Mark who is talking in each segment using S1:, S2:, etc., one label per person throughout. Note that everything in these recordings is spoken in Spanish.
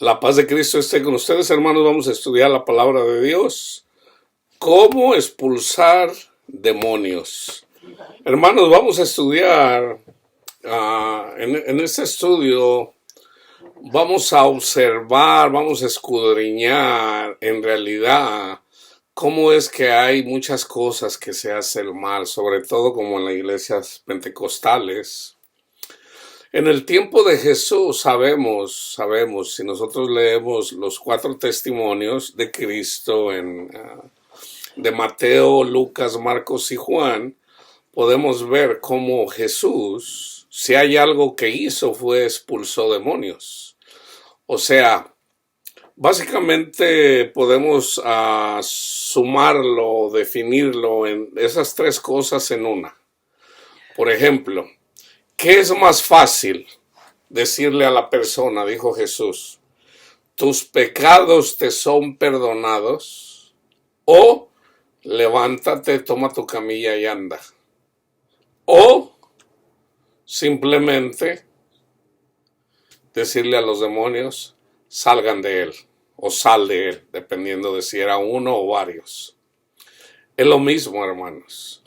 S1: La paz de Cristo esté con ustedes, hermanos. Vamos a estudiar la palabra de Dios. ¿Cómo expulsar demonios? Hermanos, vamos a estudiar, en este estudio vamos a observar, vamos a escudriñar en realidad cómo es que hay muchas cosas que se hacen mal, sobre todo como en las iglesias pentecostales. En el tiempo de Jesús sabemos, si nosotros leemos los 4 testimonios de Cristo de Mateo, Lucas, Marcos y Juan, podemos ver cómo Jesús, si hay algo que hizo, fue expulsó demonios. O sea, básicamente podemos sumarlo, definirlo en esas 3 cosas en una. Por ejemplo, ¿qué es más fácil decirle a la persona? Dijo Jesús, tus pecados te son perdonados, o levántate, toma tu camilla y anda. O simplemente decirle a los demonios, salgan de él, o sal de él, dependiendo de si era uno o varios. Es lo mismo, hermanos.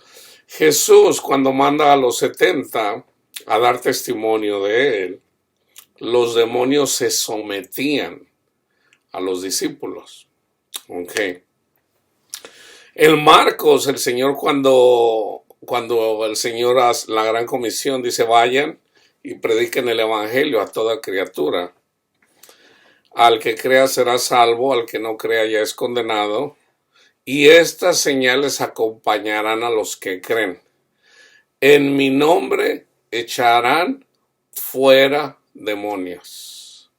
S1: Jesús, cuando manda a los 70 a dar testimonio de él, los demonios se sometían a los discípulos. Okay. En Marcos, el Señor cuando el Señor hace la gran comisión, dice, vayan y prediquen el evangelio a toda criatura. Al que crea será salvo, al que no crea ya es condenado. Y estas señales acompañarán a los que creen. En mi nombre echarán fuera demonios.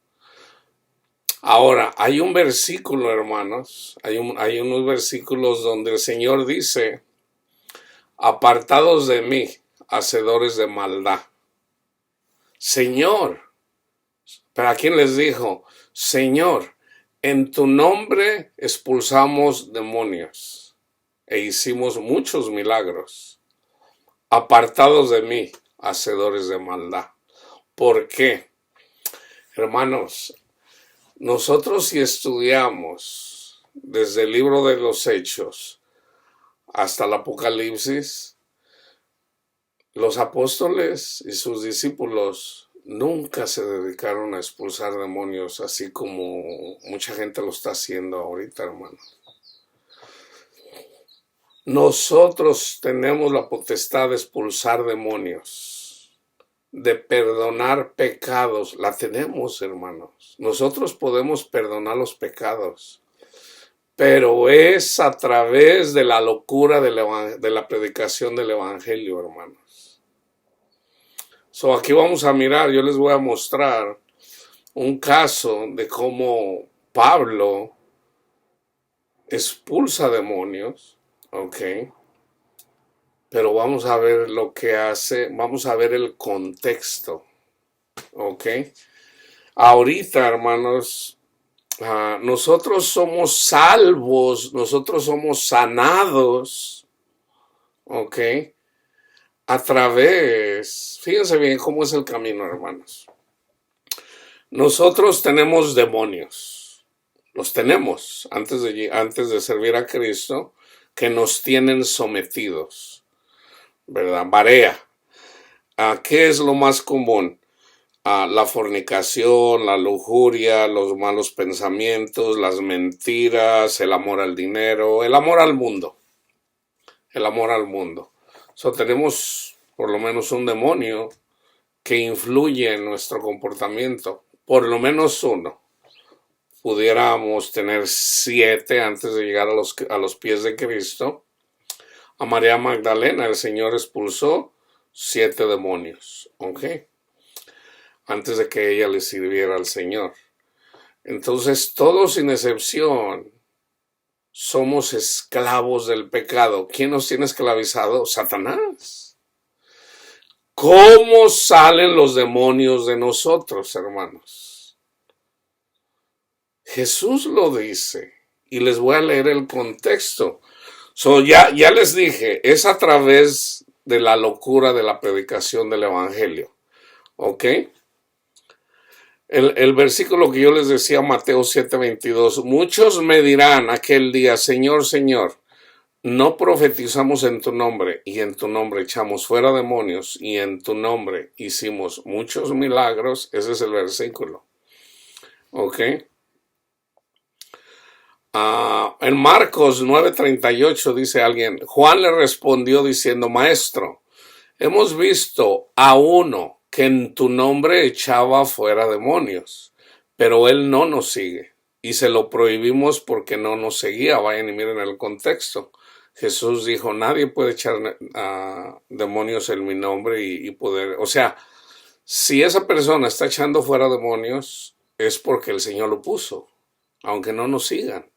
S1: Ahora, hay un versículo, hermanos, hay unos versículos donde el Señor dice, apartados de mí, hacedores de maldad. Señor, ¿para quién les dijo? Señor, en tu nombre expulsamos demonios e hicimos muchos milagros. Apartados de mí, hacedores de maldad. ¿Por qué? Hermanos, nosotros si estudiamos desde el libro de los Hechos hasta el Apocalipsis, los apóstoles y sus discípulos nunca se dedicaron a expulsar demonios, así como mucha gente lo está haciendo ahorita, hermanos. Nosotros tenemos la potestad de expulsar demonios, de perdonar pecados. La tenemos, hermanos. Nosotros podemos perdonar los pecados, pero es a través de la locura de la predicación del evangelio, hermanos. Aquí vamos a mirar, yo les voy a mostrar un caso de cómo Pablo expulsa demonios. Ok, pero vamos a ver lo que hace, vamos a ver el contexto. Ok, ahorita, hermanos, nosotros somos salvos, nosotros somos sanados. Ok, a través, fíjense bien cómo es el camino, hermanos. Nosotros tenemos demonios, los tenemos antes de servir a Cristo, que nos tienen sometidos, ¿verdad? Barea. ¿Qué es lo más común? La fornicación, la lujuria, los malos pensamientos, las mentiras, el amor al dinero, el amor al mundo. El amor al mundo. Tenemos por lo menos un demonio que influye en nuestro comportamiento, por lo menos uno. Pudiéramos tener 7 antes de llegar a los pies de Cristo. A María Magdalena el Señor expulsó 7 demonios, ¿ok? Antes de que ella le sirviera al Señor. Entonces, todos sin excepción somos esclavos del pecado. ¿Quién nos tiene esclavizado? Satanás. ¿Cómo salen los demonios de nosotros, hermanos? Jesús lo dice, y les voy a leer el contexto. Ya les dije, es a través de la locura de la predicación del evangelio. ¿Ok? El versículo que yo les decía, Mateo 7:22, muchos me dirán aquel día, Señor, Señor, no profetizamos en tu nombre, y en tu nombre echamos fuera demonios, y en tu nombre hicimos muchos milagros. Ese es el versículo. ¿Ok? En Marcos 9:38 dice alguien, Juan le respondió diciendo, Maestro, hemos visto a uno que en tu nombre echaba fuera demonios, pero él no nos sigue, y se lo prohibimos porque no nos seguía. Vayan y miren el contexto. Jesús dijo, nadie puede echar demonios en mi nombre y poder, o sea, si esa persona está echando fuera demonios, es porque el Señor lo puso, aunque no nos sigan,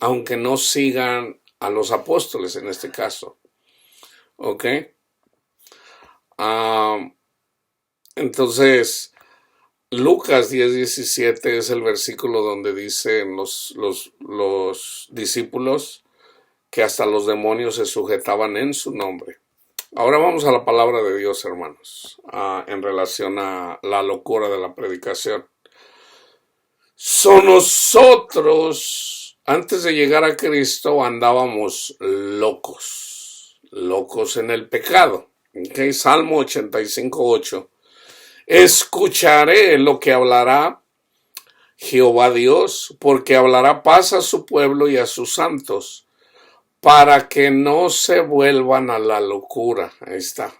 S1: aunque no sigan a los apóstoles en este caso. ¿Ok? Entonces, Lucas 10:17 es el versículo donde dicen los discípulos que hasta los demonios se sujetaban en su nombre. Ahora vamos a la palabra de Dios, hermanos, en relación a la locura de la predicación. Nosotros, antes de llegar a Cristo, andábamos locos en el pecado. Okay, Salmo 85:8. Escucharé lo que hablará Jehová Dios, porque hablará paz a su pueblo y a sus santos, para que no se vuelvan a la locura. Ahí está.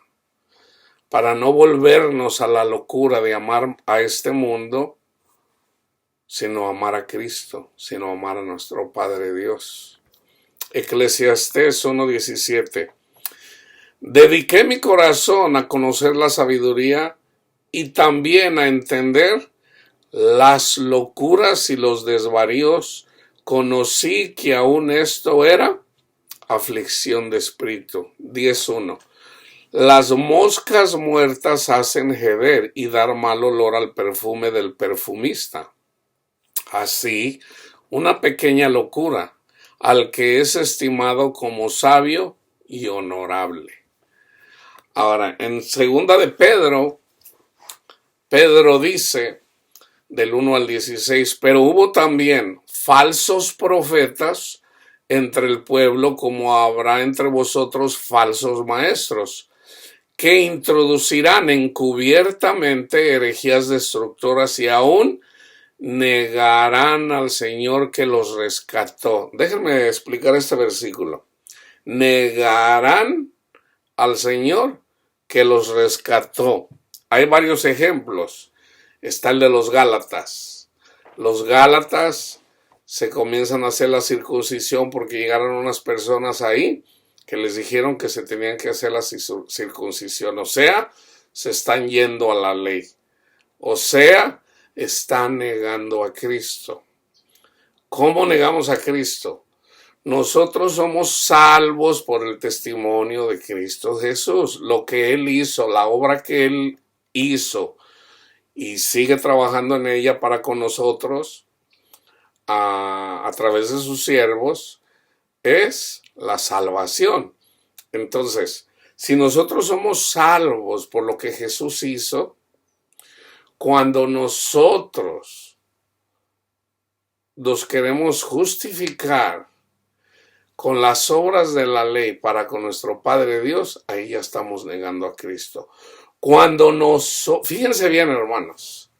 S1: Para no volvernos a la locura de amar a este mundo, sino amar a Cristo, sino amar a nuestro Padre Dios. Eclesiastés 1:17. Dediqué mi corazón a conocer la sabiduría y también a entender las locuras y los desvaríos. Conocí que aún esto era aflicción de espíritu. 10:1. Las moscas muertas hacen heder y dar mal olor al perfume del perfumista. Así, una pequeña locura al que es estimado como sabio y honorable. Ahora, en segunda de Pedro dice, del 1 al 16, pero hubo también falsos profetas entre el pueblo, como habrá entre vosotros falsos maestros, que introducirán encubiertamente herejías destructoras y aún negarán al Señor que los rescató. Déjenme explicar este versículo. Negarán al Señor que los rescató. Hay varios ejemplos. Está el de los Gálatas. Los Gálatas se comienzan a hacer la circuncisión porque llegaron unas personas ahí que les dijeron que se tenían que hacer la circuncisión. O sea, se están yendo a la ley. O sea, están negando a Cristo. ¿Cómo negamos a Cristo? Nosotros somos salvos por el testimonio de Cristo Jesús. Lo que Él hizo, la obra que Él hizo y sigue trabajando en ella para con nosotros a través de sus siervos es la salvación. Entonces, si nosotros somos salvos por lo que Jesús hizo, cuando nosotros nos queremos justificar con las obras de la ley para con nuestro Padre Dios, ahí ya estamos negando a Cristo. Fíjense bien, hermanos,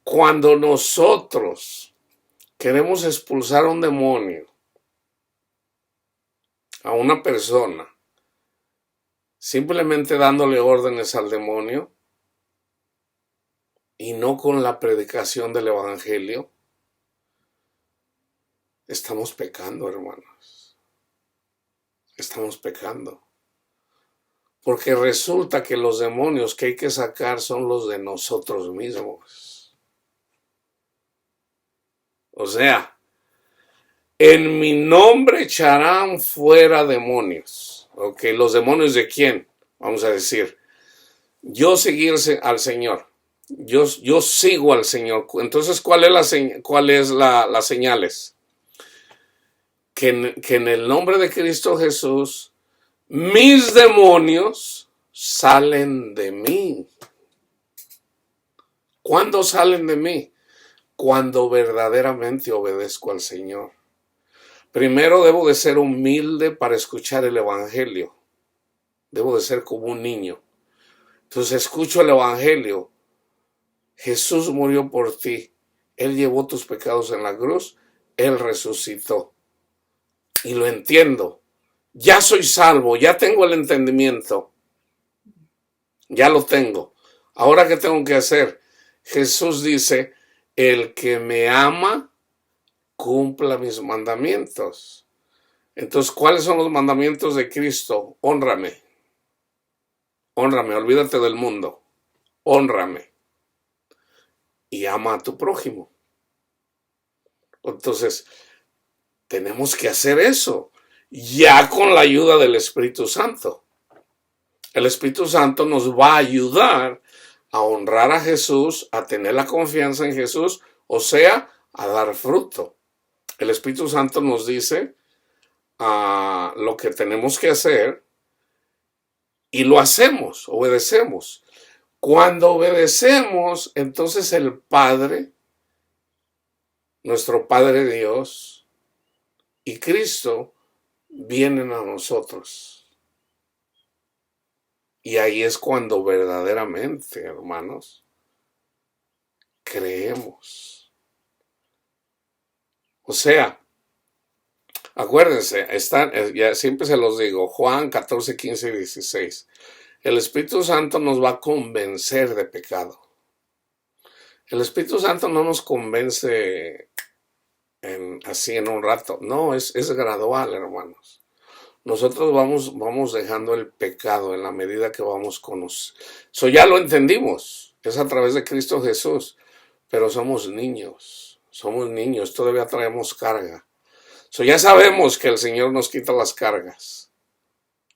S1: cuando nosotros queremos expulsar a un demonio, a una persona, simplemente dándole órdenes al demonio y no con la predicación del evangelio, estamos pecando, hermanos. Estamos pecando. Porque resulta que los demonios que hay que sacar son los de nosotros mismos. O sea, en mi nombre echarán fuera demonios. ¿Ok? ¿Los demonios de quién? Vamos a decir, yo seguirse al Señor. Yo sigo al Señor. Entonces, ¿cuál es las señales? Que en el nombre de Cristo Jesús, mis demonios salen de mí. ¿Cuándo salen de mí? Cuando verdaderamente obedezco al Señor. Primero debo de ser humilde para escuchar el Evangelio. Debo de ser como un niño. Entonces escucho el Evangelio. Jesús murió por ti. Él llevó tus pecados en la cruz. Él resucitó. Y lo entiendo. Ya soy salvo. Ya tengo el entendimiento. Ya lo tengo. Ahora, ¿qué tengo que hacer? Jesús dice, el que me ama, cumpla mis mandamientos. Entonces, ¿cuáles son los mandamientos de Cristo? Hónrame. Hónrame, olvídate del mundo. Hónrame. Y ama a tu prójimo. Entonces, tenemos que hacer eso, ya con la ayuda del Espíritu Santo. El Espíritu Santo nos va a ayudar a honrar a Jesús, a tener la confianza en Jesús, o sea, a dar fruto. El Espíritu Santo nos dice lo que tenemos que hacer y lo hacemos, obedecemos. Cuando obedecemos, entonces el Padre, nuestro Padre Dios y Cristo vienen a nosotros. Y ahí es cuando verdaderamente, hermanos, creemos. O sea, acuérdense, ya siempre se los digo, Juan 14, 15 y 16. El Espíritu Santo nos va a convencer de pecado. El Espíritu Santo no nos convence así en un rato. No, es gradual, hermanos. Nosotros vamos dejando el pecado en la medida que vamos conociendo. Eso ya lo entendimos. Es a través de Cristo Jesús. Pero somos niños. Todavía traemos carga. Ya sabemos que el Señor nos quita las cargas.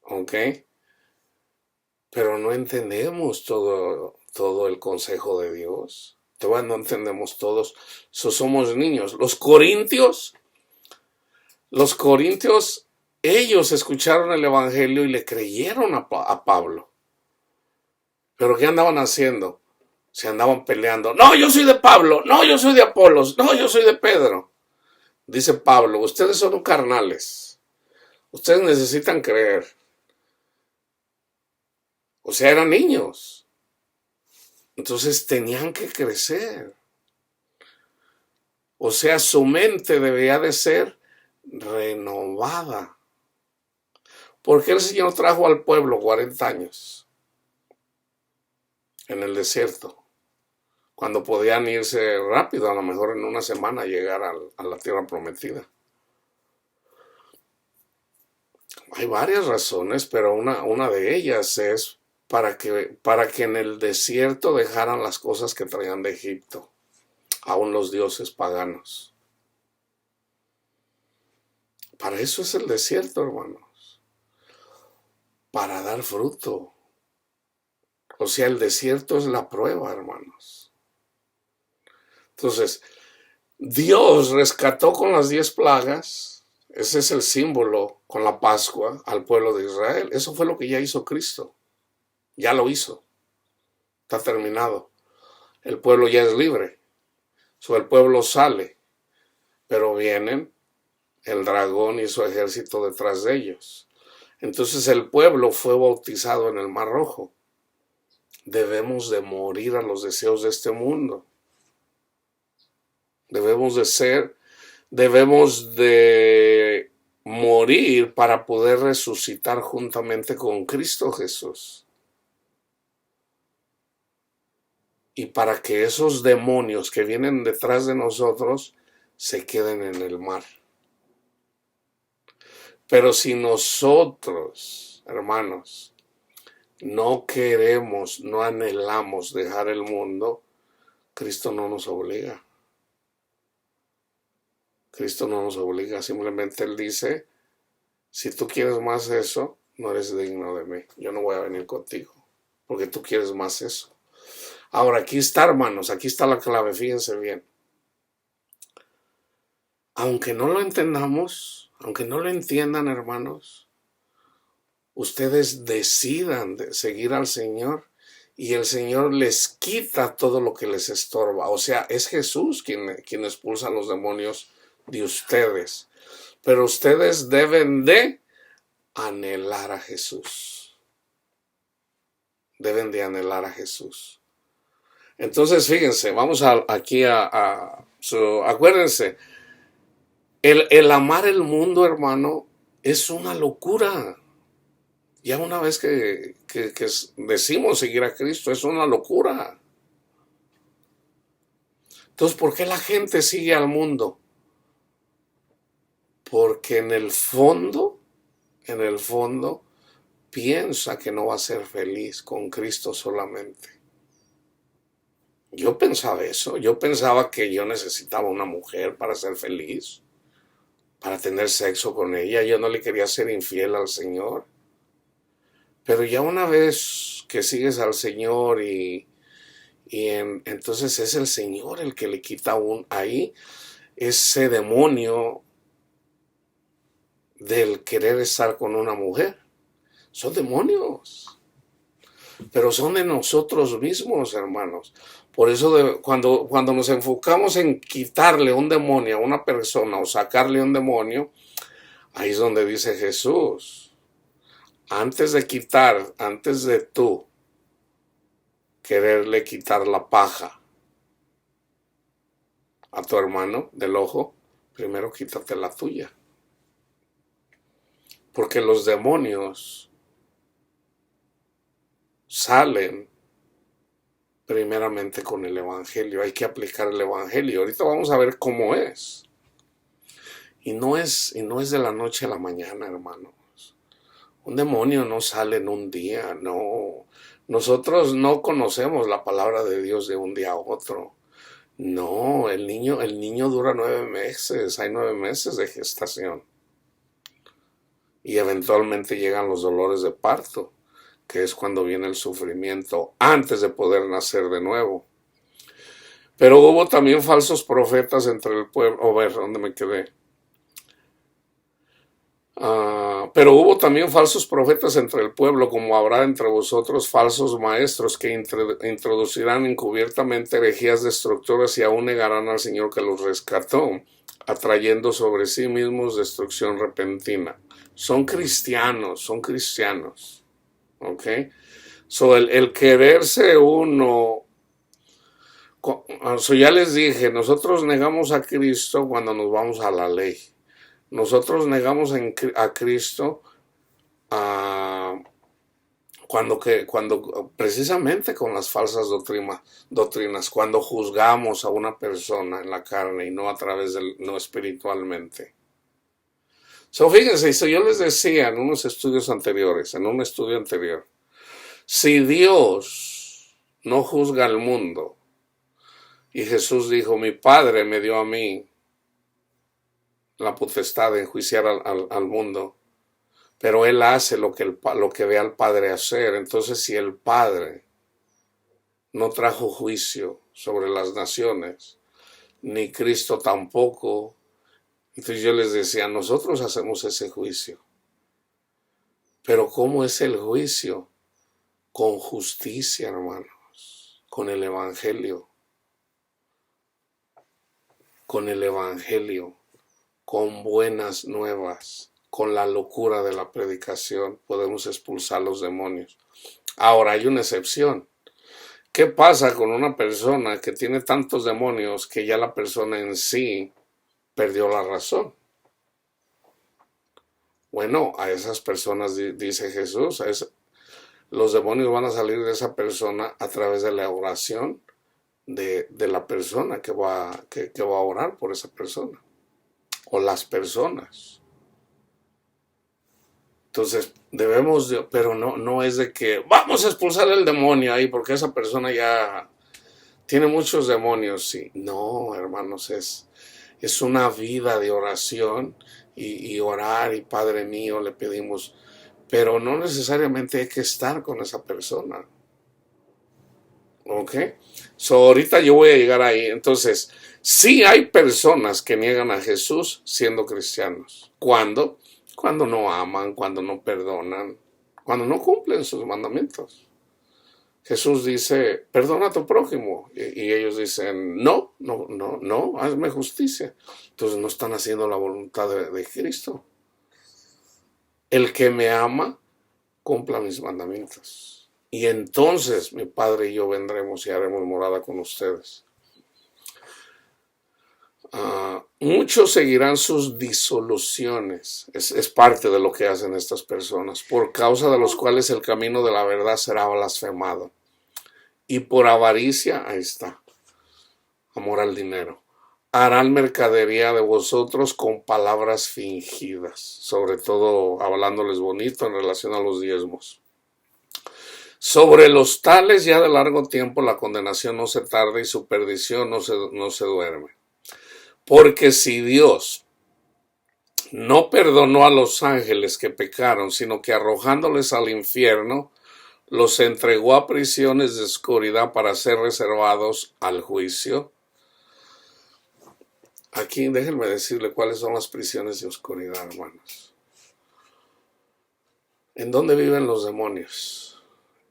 S1: ¿Ok? Pero no entendemos todo el consejo de Dios. Todavía no entendemos todos. Somos niños. Los corintios, ellos escucharon el Evangelio y le creyeron a Pablo. ¿Pero qué andaban haciendo? Se andaban peleando. No, yo soy de Pablo. No, yo soy de Apolos. No, yo soy de Pedro. Dice Pablo, ustedes son carnales. Ustedes necesitan creer. O sea, eran niños. Entonces tenían que crecer. O sea, su mente debía de ser renovada. ¿Por qué el Señor trajo al pueblo 40 años en el desierto? Cuando podían irse rápido, a lo mejor en una semana llegar a la tierra prometida. Hay varias razones, pero una de ellas es para que en el desierto dejaran las cosas que traían de Egipto, aún los dioses paganos. Para eso es el desierto, hermanos. Para dar fruto. O sea, el desierto es la prueba, hermanos. Entonces, Dios rescató con las 10 plagas. Ese es el símbolo con la Pascua al pueblo de Israel. Eso fue lo que ya hizo Cristo. Ya lo hizo. Está terminado. El pueblo ya es libre. El pueblo sale. Pero vienen el dragón y su ejército detrás de ellos. Entonces el pueblo fue bautizado en el Mar Rojo. Debemos de morir a los deseos de este mundo. Debemos de morir para poder resucitar juntamente con Cristo Jesús. Y para que esos demonios que vienen detrás de nosotros se queden en el mar. Pero si nosotros, hermanos, no queremos, no anhelamos dejar el mundo, Cristo no nos obliga. Cristo no nos obliga, simplemente Él dice, si tú quieres más eso, no eres digno de mí. Yo no voy a venir contigo, porque tú quieres más eso. Ahora, aquí está, hermanos, aquí está la clave, fíjense bien. Aunque no lo entendamos, aunque no lo entiendan, hermanos, ustedes decidan de seguir al Señor y el Señor les quita todo lo que les estorba. O sea, es Jesús quien expulsa a los demonios de ustedes. Pero ustedes deben de anhelar a Jesús. Deben de anhelar a Jesús. Entonces, fíjense, vamos aquí acuérdense, el amar el mundo, hermano, es una locura. Ya una vez que decimos seguir a Cristo, es una locura. Entonces, ¿por qué la gente sigue al mundo? Porque en el fondo, piensa que no va a ser feliz con Cristo solamente. Yo pensaba eso, yo pensaba que yo necesitaba una mujer para ser feliz, para tener sexo con ella. Yo no le quería ser infiel al Señor. Pero ya una vez que sigues al Señor entonces es el Señor el que le quita ahí ese demonio del querer estar con una mujer. Son demonios, pero son de nosotros mismos, hermanos. Por eso cuando nos enfocamos en quitarle un demonio a una persona o sacarle un demonio, ahí es donde dice Jesús, antes de tú quererle quitar la paja a tu hermano del ojo, primero quítate la tuya. Porque los demonios salen primeramente con el Evangelio. Hay que aplicar el Evangelio. Ahorita vamos a ver cómo es. Y no es de la noche a la mañana, hermanos. Un demonio no sale en un día, no. Nosotros no conocemos la palabra de Dios de un día a otro. No, el niño dura 9 meses, hay 9 meses de gestación. Y eventualmente llegan los dolores de parto, que es cuando viene el sufrimiento antes de poder nacer de nuevo. Pero hubo también falsos profetas entre el pueblo. A ver, ¿dónde me quedé? Pero hubo también falsos profetas entre el pueblo, como habrá entre vosotros falsos maestros que introducirán encubiertamente herejías destructoras y aún negarán al Señor que los rescató, atrayendo sobre sí mismos destrucción repentina. Son cristianos, ¿ok? El quererse uno, ya les dije, nosotros negamos a Cristo cuando nos vamos a la ley. Nosotros negamos a Cristo cuando precisamente con las falsas doctrinas, cuando juzgamos a una persona en la carne y no a través no espiritualmente. Fíjense, yo les decía en un estudio anterior, si Dios no juzga al mundo, y Jesús dijo, mi Padre me dio a mí la potestad de enjuiciar al mundo, pero Él hace lo que ve al Padre hacer. Entonces, si el Padre no trajo juicio sobre las naciones, ni Cristo tampoco, entonces yo les decía, nosotros hacemos ese juicio. Pero ¿cómo es el juicio? Con justicia, hermanos, con el Evangelio. Con buenas nuevas, con la locura de la predicación, podemos expulsar los demonios. Ahora, hay una excepción. ¿Qué pasa con una persona que tiene tantos demonios que ya la persona en sí perdió la razón? Bueno, a esas personas dice Jesús, los demonios van a salir de esa persona a través de la oración de la persona que va a orar por esa persona. O las personas. Entonces pero no es de que vamos a expulsar el demonio ahí porque esa persona ya tiene muchos demonios. Sí, no, hermanos, es una vida de oración y orar y Padre mío le pedimos, pero no necesariamente hay que estar con esa persona. ¿Ok? Ahorita yo voy a llegar ahí. Entonces, sí hay personas que niegan a Jesús siendo cristianos. ¿Cuándo? Cuando no aman, cuando no perdonan, cuando no cumplen sus mandamientos. Jesús dice, perdona a tu prójimo. Y ellos dicen, no, no, no, no, hazme justicia. Entonces no están haciendo la voluntad de Cristo. El que me ama, cumpla mis mandamientos. Y entonces mi Padre y yo vendremos y haremos morada con ustedes. Muchos seguirán sus disoluciones. Es parte de lo que hacen estas personas, por causa de los cuales el camino de la verdad será blasfemado. Y por avaricia, ahí está, amor al dinero, harán mercadería de vosotros con palabras fingidas, sobre todo hablándoles bonito en relación a los diezmos. Sobre los tales ya de largo tiempo la condenación no se tarda y su perdición no se duerme. Porque si Dios no perdonó a los ángeles que pecaron, sino que arrojándoles al infierno, los entregó a prisiones de oscuridad para ser reservados al juicio. Aquí déjenme decirle cuáles son las prisiones de oscuridad, hermanos. ¿En dónde viven los demonios?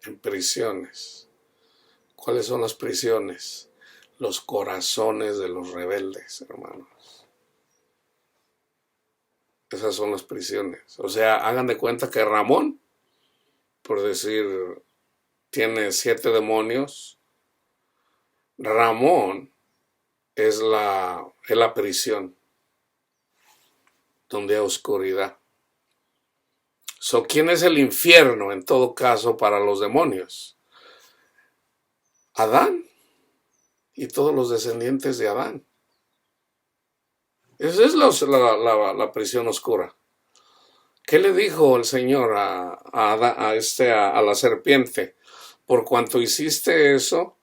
S1: En prisiones. ¿Cuáles son las prisiones? Los corazones de los rebeldes, hermanos. Esas son las prisiones. O sea, hagan de cuenta que Ramón, por decir, tiene 7 demonios. Ramón es la prisión donde hay oscuridad. ¿Quién es el infierno en todo caso para los demonios? Adán y todos los descendientes de Adán. Esa es la prisión oscura. ¿Qué le dijo el Señor a la serpiente? Por cuanto hiciste eso,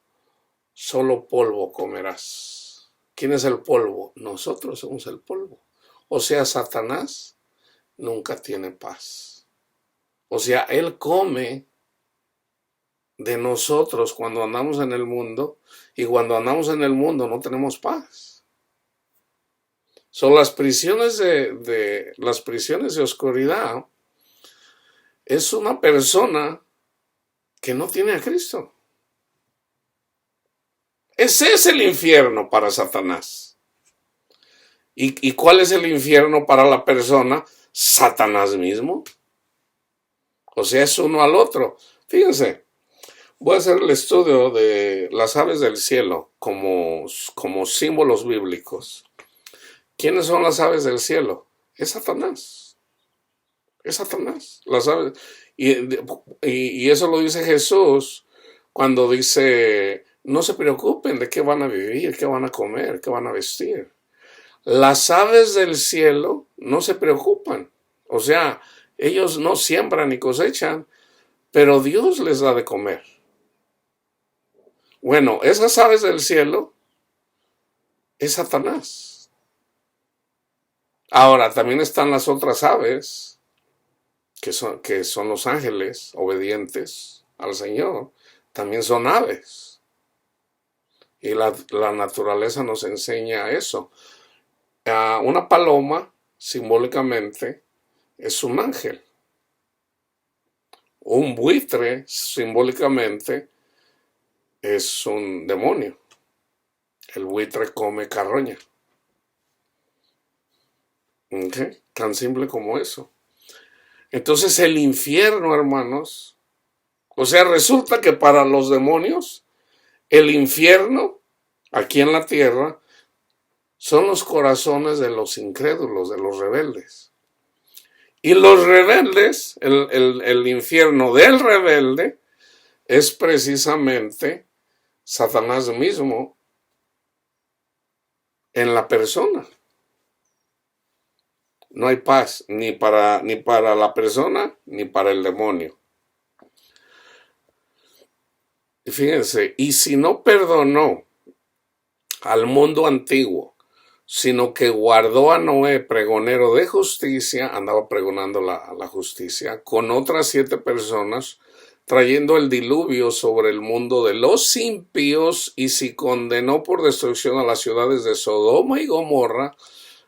S1: solo polvo comerás. ¿Quién es el polvo? Nosotros somos el polvo. O sea, Satanás nunca tiene paz. O sea, él come de nosotros cuando andamos en el mundo, y cuando andamos en el mundo no tenemos paz. Son las prisiones las prisiones de oscuridad. Es una persona que no tiene a Cristo. Ese es el infierno para Satanás. ¿Y cuál es el infierno para la persona? Satanás mismo. O sea, es uno al otro. Fíjense, voy a hacer el estudio de las aves del cielo como símbolos bíblicos. ¿Quiénes son las aves del cielo? Es Satanás. Es Satanás. Las aves. Y eso lo dice Jesús cuando dice, no se preocupen de qué van a vivir, qué van a comer, qué van a vestir. Las aves del cielo no se preocupan. O sea, ellos no siembran ni cosechan, pero Dios les da de comer. Bueno, esas aves del cielo es Satanás. Ahora, también están las otras aves, que son los ángeles obedientes al Señor. También son aves. Y la naturaleza nos enseña eso. Una paloma, simbólicamente, es un ángel. Un buitre, simbólicamente, es un demonio. El buitre come carroña. ¿Okay? Tan simple como eso. Entonces el infierno, hermanos, o sea, resulta que para los demonios, el infierno, aquí en la tierra, son los corazones de los incrédulos, de los rebeldes. Y los rebeldes, el infierno del rebelde, es precisamente Satanás mismo en la persona. No hay paz ni para la persona ni para el demonio. Y fíjense, y si no perdonó al mundo antiguo, sino que guardó a Noé, pregonero de justicia, andaba pregonando la justicia, con otras 7 personas, trayendo el diluvio sobre el mundo de los impíos, y si condenó por destrucción a las ciudades de Sodoma y Gomorra,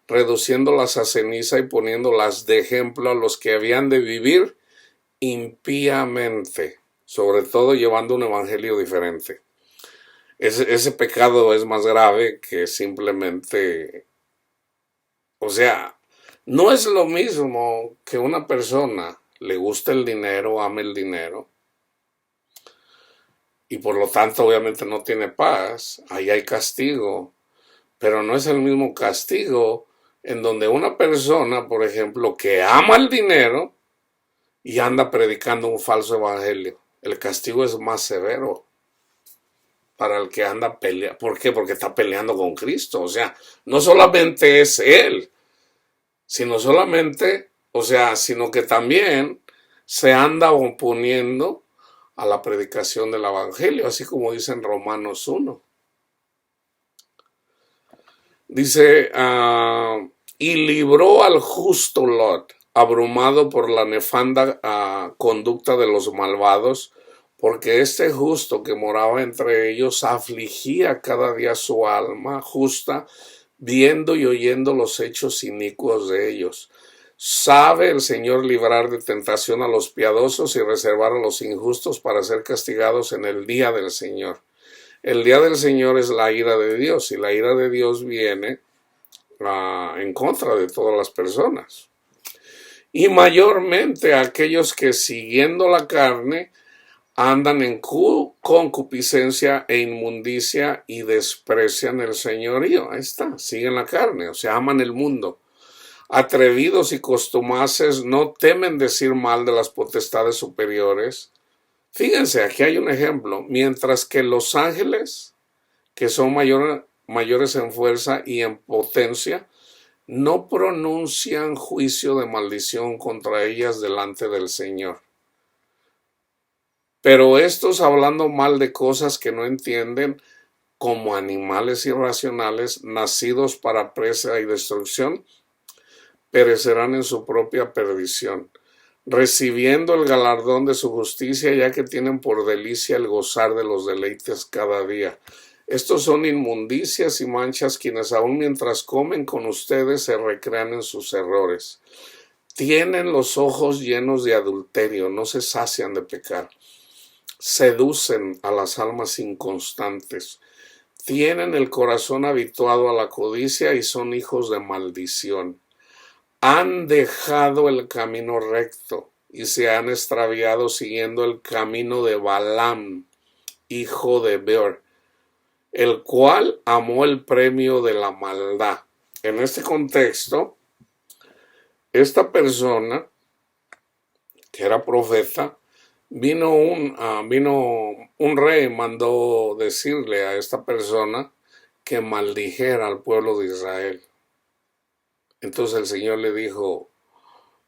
S1: reduciéndolas a ceniza y poniéndolas de ejemplo a los que habían de vivir impíamente. sobre todo llevando un evangelio diferente. Ese pecado es más grave que simplemente, o sea, no es lo mismo que una persona le guste el dinero, ame el dinero, y por lo tanto obviamente no tiene paz, ahí hay castigo, pero no es el mismo castigo en donde una persona, por ejemplo, que ama el dinero y anda predicando un falso evangelio. El castigo es más severo para el que anda peleando. ¿Por qué? Porque está peleando con Cristo. O sea, no solamente es él, sino que también se anda oponiendo a la predicación del evangelio, así como dice en Romanos 1. Dice, y libró al justo Lot, abrumado por la nefanda conducta de los malvados, porque este justo que moraba entre ellos afligía cada día su alma justa, viendo y oyendo los hechos inicuos de ellos. Sabe el Señor librar de tentación a los piadosos y reservar a los injustos para ser castigados en el día del Señor. El día del Señor es la ira de Dios, y la ira de Dios viene en contra de todas las personas. Y mayormente aquellos que siguiendo la carne andan en concupiscencia e inmundicia y desprecian el señorío. Ahí está, siguen la carne, o sea, aman el mundo. Atrevidos y costumaces no temen decir mal de las potestades superiores. Fíjense, aquí hay un ejemplo. Mientras que los ángeles, que son mayores en fuerza y en potencia, no pronuncian juicio de maldición contra ellas delante del Señor. Pero estos, hablando mal de cosas que no entienden, como animales irracionales, nacidos para presa y destrucción, perecerán en su propia perdición, recibiendo el galardón de su justicia, ya que tienen por delicia el gozar de los deleites cada día. Estos son inmundicias y manchas, quienes aun mientras comen con ustedes se recrean en sus errores. Tienen los ojos llenos de adulterio, no se sacian de pecar. Seducen a las almas inconstantes. Tienen el corazón habituado a la codicia y son hijos de maldición. Han dejado el camino recto y se han extraviado siguiendo el camino de Balaam, hijo de Beor, el cual amó el premio de la maldad. En este contexto, esta persona, que era profeta, vino un rey, mandó decirle a esta persona que maldijera al pueblo de Israel. Entonces el Señor le dijo,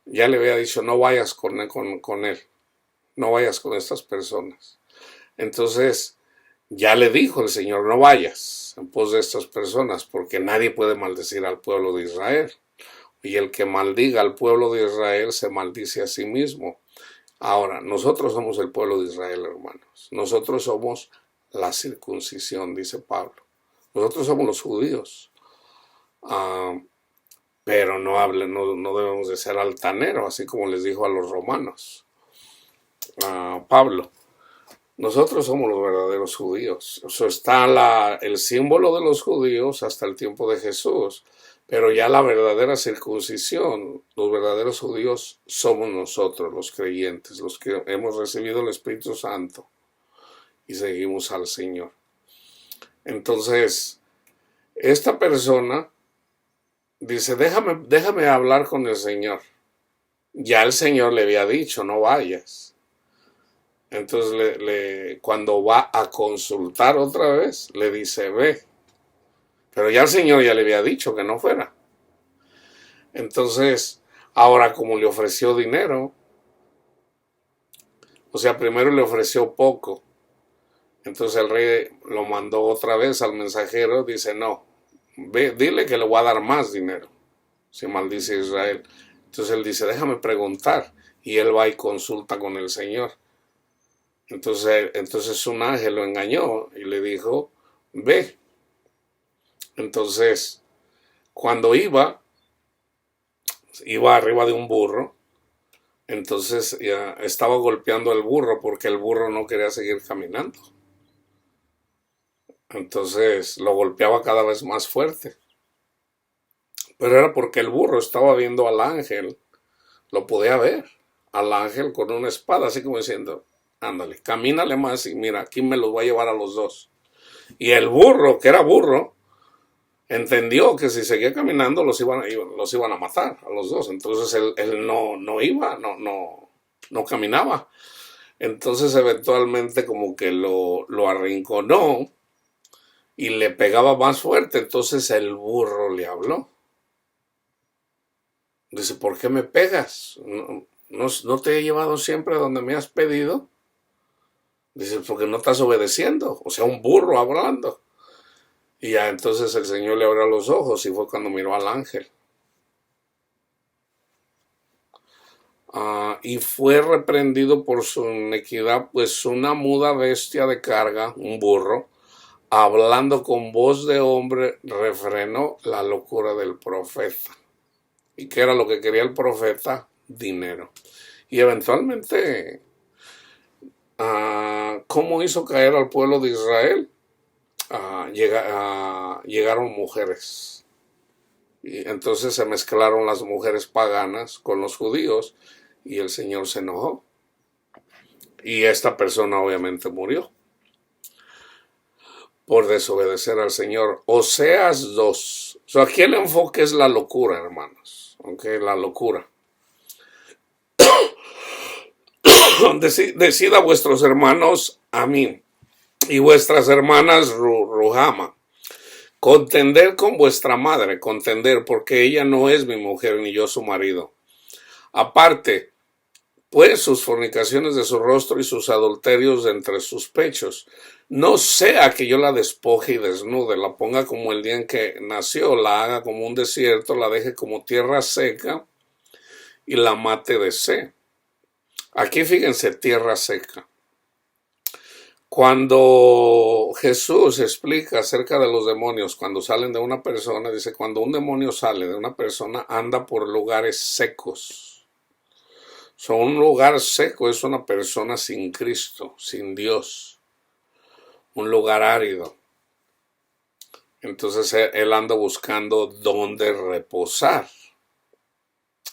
S1: ya le había dicho, no vayas con él, no vayas con estas personas. Entonces ya le dijo el Señor, no vayas en pos de estas personas, porque nadie puede maldecir al pueblo de Israel. Y el que maldiga al pueblo de Israel se maldice a sí mismo. Ahora, nosotros somos el pueblo de Israel, hermanos. Nosotros somos la circuncisión, dice Pablo. Nosotros somos los judíos. Pero no debemos de ser altaneros, así como les dijo a los romanos. Pablo. Nosotros somos los verdaderos judíos. Eso está el símbolo de los judíos hasta el tiempo de Jesús. Pero ya la verdadera circuncisión, los verdaderos judíos somos nosotros, los creyentes, los que hemos recibido el Espíritu Santo y seguimos al Señor. Entonces, esta persona dice, déjame hablar con el Señor. Ya el Señor le había dicho, no vayas. Entonces, cuando va a consultar otra vez, le dice, ve. Pero ya el Señor ya le había dicho que no fuera. Entonces, ahora como le ofreció dinero, o sea, primero le ofreció poco. Entonces el rey lo mandó otra vez al mensajero, dice, no, ve, dile que le voy a dar más dinero, si maldice a Israel. Entonces él dice, déjame preguntar. Y él va y consulta con el Señor. Entonces un ángel lo engañó y le dijo, ve. Entonces, cuando iba arriba de un burro. Entonces ya estaba golpeando al burro porque el burro no quería seguir caminando. Entonces lo golpeaba cada vez más fuerte. Pero era porque el burro estaba viendo al ángel, lo podía ver, al ángel con una espada, así como diciendo, ándale, camínale más y mira, aquí me los voy a llevar a los dos. Y el burro, que era burro, entendió que si seguía caminando los iban a matar a los dos. Entonces él no iba, no caminaba. Entonces eventualmente como que lo arrinconó y le pegaba más fuerte. Entonces el burro le habló. Dice, ¿por qué me pegas? No te he llevado siempre a donde me has pedido. Dice, porque no estás obedeciendo. O sea, un burro hablando. Y ya entonces el Señor le abrió los ojos y fue cuando miró al ángel. Y fue reprendido por su iniquidad, pues una muda bestia de carga, un burro, hablando con voz de hombre, refrenó la locura del profeta. ¿Y qué era lo que quería el profeta? Dinero. Y eventualmente, ¿cómo hizo caer al pueblo de Israel? Llegaron mujeres. Y entonces se mezclaron las mujeres paganas con los judíos y el Señor se enojó. Y esta persona obviamente murió por desobedecer al Señor. Oseas 2. O sea, aquí el enfoque es la locura, hermanos. Okay, la locura. Decid a vuestros hermanos a mí y vuestras hermanas Ruhama. Contender con vuestra madre, contender, porque ella no es mi mujer ni yo su marido. Aparte, pues sus fornicaciones de su rostro y sus adulterios de entre sus pechos. No sea que yo la despoje y desnude, la ponga como el día en que nació, la haga como un desierto, la deje como tierra seca y la mate de sed. Aquí fíjense, tierra seca. Cuando Jesús explica acerca de los demonios, cuando salen de una persona, dice, cuando un demonio sale de una persona, anda por lugares secos. Un lugar seco es una persona sin Cristo, sin Dios. Un lugar árido. Entonces él anda buscando dónde reposar.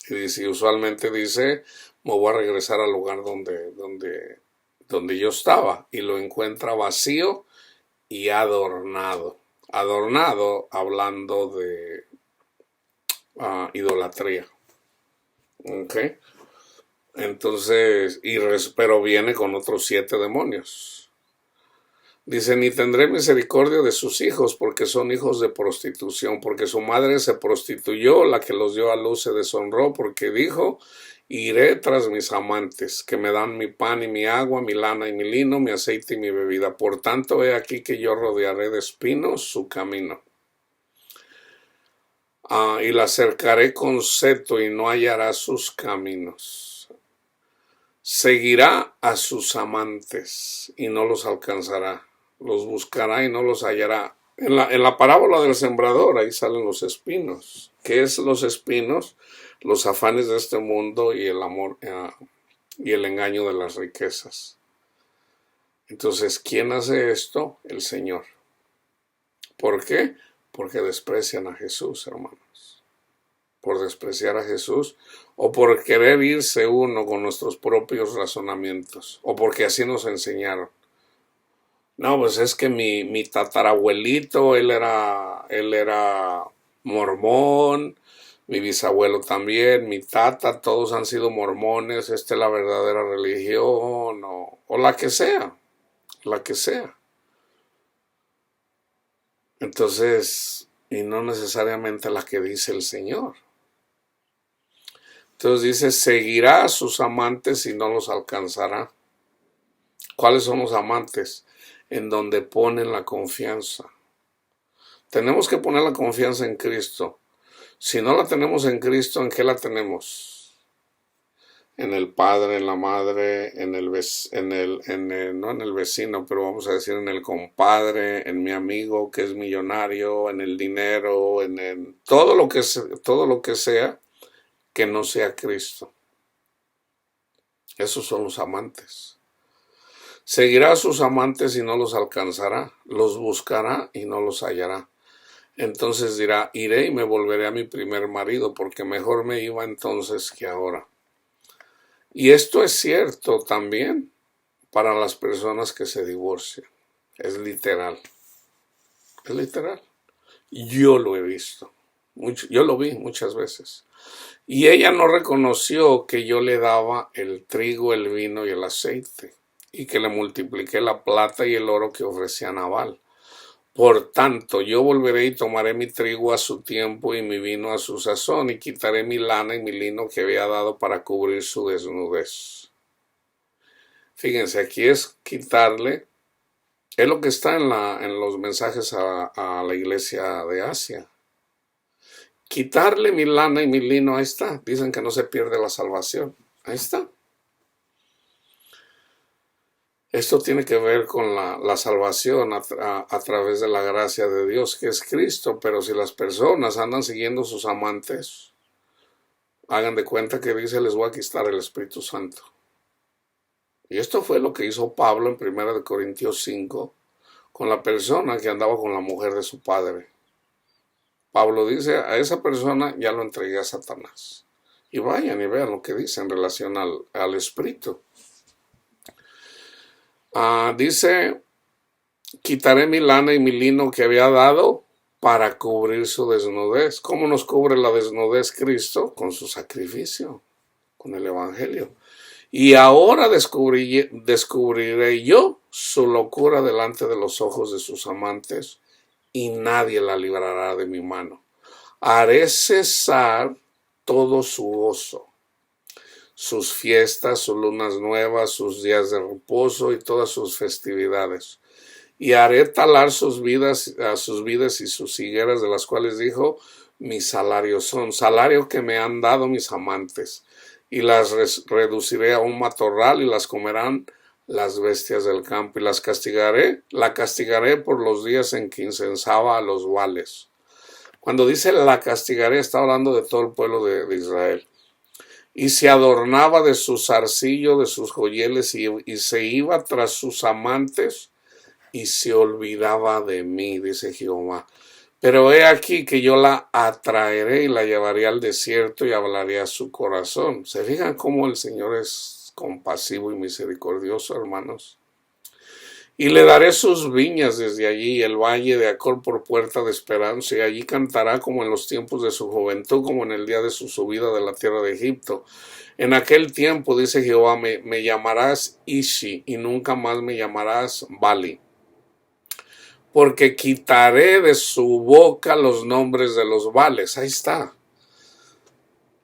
S1: Y dice, usualmente dice, me voy a regresar al lugar donde yo estaba, y lo encuentra vacío y adornado. Adornado hablando de idolatría. ¿Ok? Entonces, pero viene con otros 7 demonios. Dice, ni tendré misericordia de sus hijos, porque son hijos de prostitución, porque su madre se prostituyó, la que los dio a luz se deshonró, porque dijo, iré tras mis amantes, que me dan mi pan y mi agua, mi lana y mi lino, mi aceite y mi bebida. Por tanto, he aquí que yo rodearé de espinos su camino. Y la cercaré con seto y no hallará sus caminos. Seguirá a sus amantes y no los alcanzará. Los buscará y no los hallará. En la parábola del sembrador, ahí salen los espinos. ¿Qué es los espinos? Los afanes de este mundo y el amor y el engaño de las riquezas. Entonces, ¿quién hace esto? El Señor. ¿Por qué? Porque desprecian a Jesús, hermanos. Por despreciar a Jesús, o por querer irse uno con nuestros propios razonamientos, o porque así nos enseñaron. No, pues es que mi tatarabuelito, él era mormón, mi bisabuelo también, mi tata, todos han sido mormones, esta es la verdadera religión, o la que sea, la que sea. Entonces, y no necesariamente la que dice el Señor. Entonces dice, seguirá a sus amantes y no los alcanzará. ¿Cuáles son los amantes? En donde ponen la confianza. Tenemos que poner la confianza en Cristo. Si no la tenemos en Cristo, ¿en qué la tenemos? En el padre, en la madre, no en el vecino, pero vamos a decir en el compadre, en mi amigo que es millonario, en el dinero, en todo lo que sea que no sea Cristo. Esos son los amantes. Seguirá a sus amantes y no los alcanzará, los buscará y no los hallará. Entonces dirá, iré y me volveré a mi primer marido, porque mejor me iba entonces que ahora. Y esto es cierto también para las personas que se divorcian. Es literal. Es literal. Yo lo he visto. Yo lo vi muchas veces. Y ella no reconoció que yo le daba el trigo, el vino y el aceite, y que le multipliqué la plata y el oro que ofrecía Nabal. Por tanto, yo volveré y tomaré mi trigo a su tiempo y mi vino a su sazón, y quitaré mi lana y mi lino que había dado para cubrir su desnudez. Fíjense, aquí es quitarle, es lo que está en los mensajes a la iglesia de Asia. Quitarle mi lana y mi lino, ahí está. Dicen que no se pierde la salvación. Ahí está. Esto tiene que ver con la salvación a través de la gracia de Dios, que es Cristo. Pero si las personas andan siguiendo sus amantes, hagan de cuenta que dice, les voy a quitar el Espíritu Santo. Y esto fue lo que hizo Pablo en 1 Corintios 5 con la persona que andaba con la mujer de su padre. Pablo dice, a esa persona ya lo entregué a Satanás. Y vayan y vean lo que dice en relación al Espíritu. Dice, quitaré mi lana y mi lino que había dado para cubrir su desnudez. ¿Cómo nos cubre la desnudez Cristo? Con su sacrificio, con el Evangelio. Y ahora descubriré yo su locura delante de los ojos de sus amantes, y nadie la librará de mi mano. Haré cesar todo su gozo, sus fiestas, sus lunas nuevas, sus días de reposo y todas sus festividades. Y haré talar sus vidas y sus higueras, de las cuales dijo, mi salario son, salario que me han dado mis amantes. Y las reduciré a un matorral y las comerán las bestias del campo. Y la castigaré por los días en que incensaba a los Baales. Cuando dice la castigaré, está hablando de todo el pueblo de Israel. Y se adornaba de su zarcillo, de sus joyeles, y se iba tras sus amantes, y se olvidaba de mí, dice Jehová. Pero he aquí que yo la atraeré y la llevaré al desierto y hablaré a su corazón. ¿Se fijan cómo el Señor es compasivo y misericordioso, hermanos? Y le daré sus viñas desde allí, el valle de Acor por puerta de esperanza, y allí cantará como en los tiempos de su juventud, como en el día de su subida de la tierra de Egipto. En aquel tiempo, dice Jehová, me llamarás Ishi, y nunca más me llamarás Bali. Porque quitaré de su boca los nombres de los Baales. Ahí está.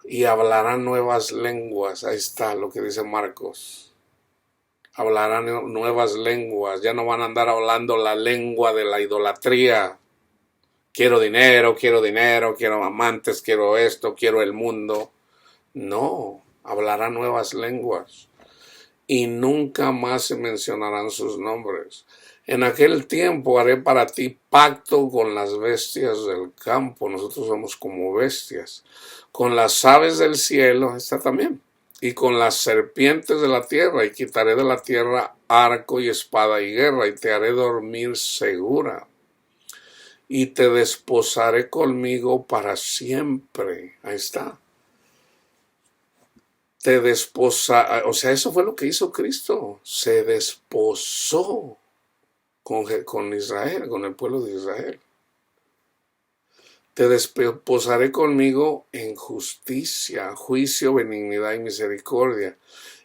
S1: Y hablarán nuevas lenguas. Ahí está lo que dice Marcos. Hablarán nuevas lenguas. Ya no van a andar hablando la lengua de la idolatría. Quiero dinero, quiero amantes, quiero esto, quiero el mundo. No, hablarán nuevas lenguas. Y nunca más se mencionarán sus nombres. En aquel tiempo haré para ti pacto con las bestias del campo. Nosotros somos como bestias. Con las aves del cielo, está también. Y con las serpientes de la tierra. Y quitaré de la tierra arco y espada y guerra. Y te haré dormir segura. Y te desposaré conmigo para siempre. Ahí está. O sea, eso fue lo que hizo Cristo. Se desposó con Israel, con el pueblo de Israel. Te desposaré conmigo en justicia, juicio, benignidad y misericordia.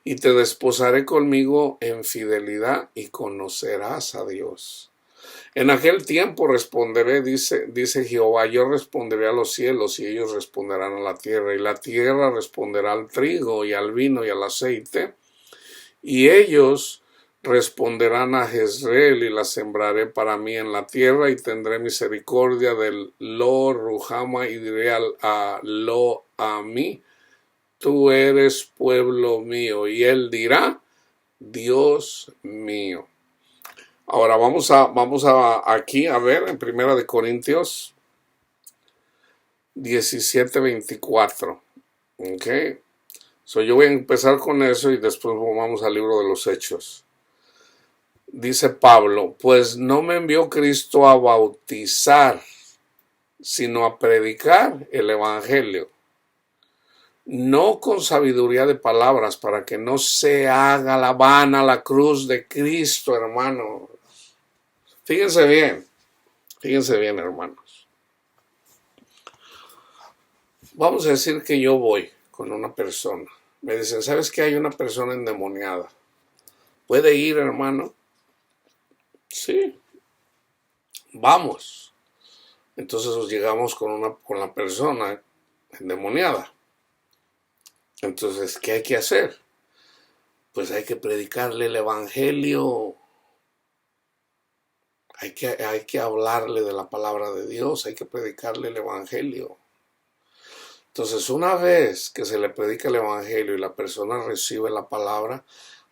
S1: Y te desposaré conmigo en fidelidad y conocerás a Dios. En aquel tiempo responderé, dice Jehová, yo responderé a los cielos y ellos responderán a la tierra. Y la tierra responderá al trigo y al vino y al aceite. Y ellos responderán a Jezreel, y la sembraré para mí en la tierra, y tendré misericordia del Lo-Ruhama, y diré a Lo-Ammi, tú eres pueblo mío, y él dirá, Dios mío. Ahora vamos a aquí a ver en 1 Corintios 17:24. ¿Ok? Yo voy a empezar con eso y después vamos al libro de los Hechos. Dice Pablo, pues no me envió Cristo a bautizar, sino a predicar el evangelio, no con sabiduría de palabras, para que no se haga la vana la cruz de Cristo, hermanos. Fíjense bien, hermanos. Vamos a decir que yo voy con una persona. Me dicen, ¿sabes que hay una persona endemoniada? ¿Puede ir, hermano? Sí, vamos. Entonces llegamos con la persona endemoniada. Entonces, ¿qué hay que hacer? Pues hay que predicarle el evangelio. Hay que hablarle de la palabra de Dios. Hay que predicarle el evangelio. Entonces, una vez que se le predica el evangelio y la persona recibe la palabra,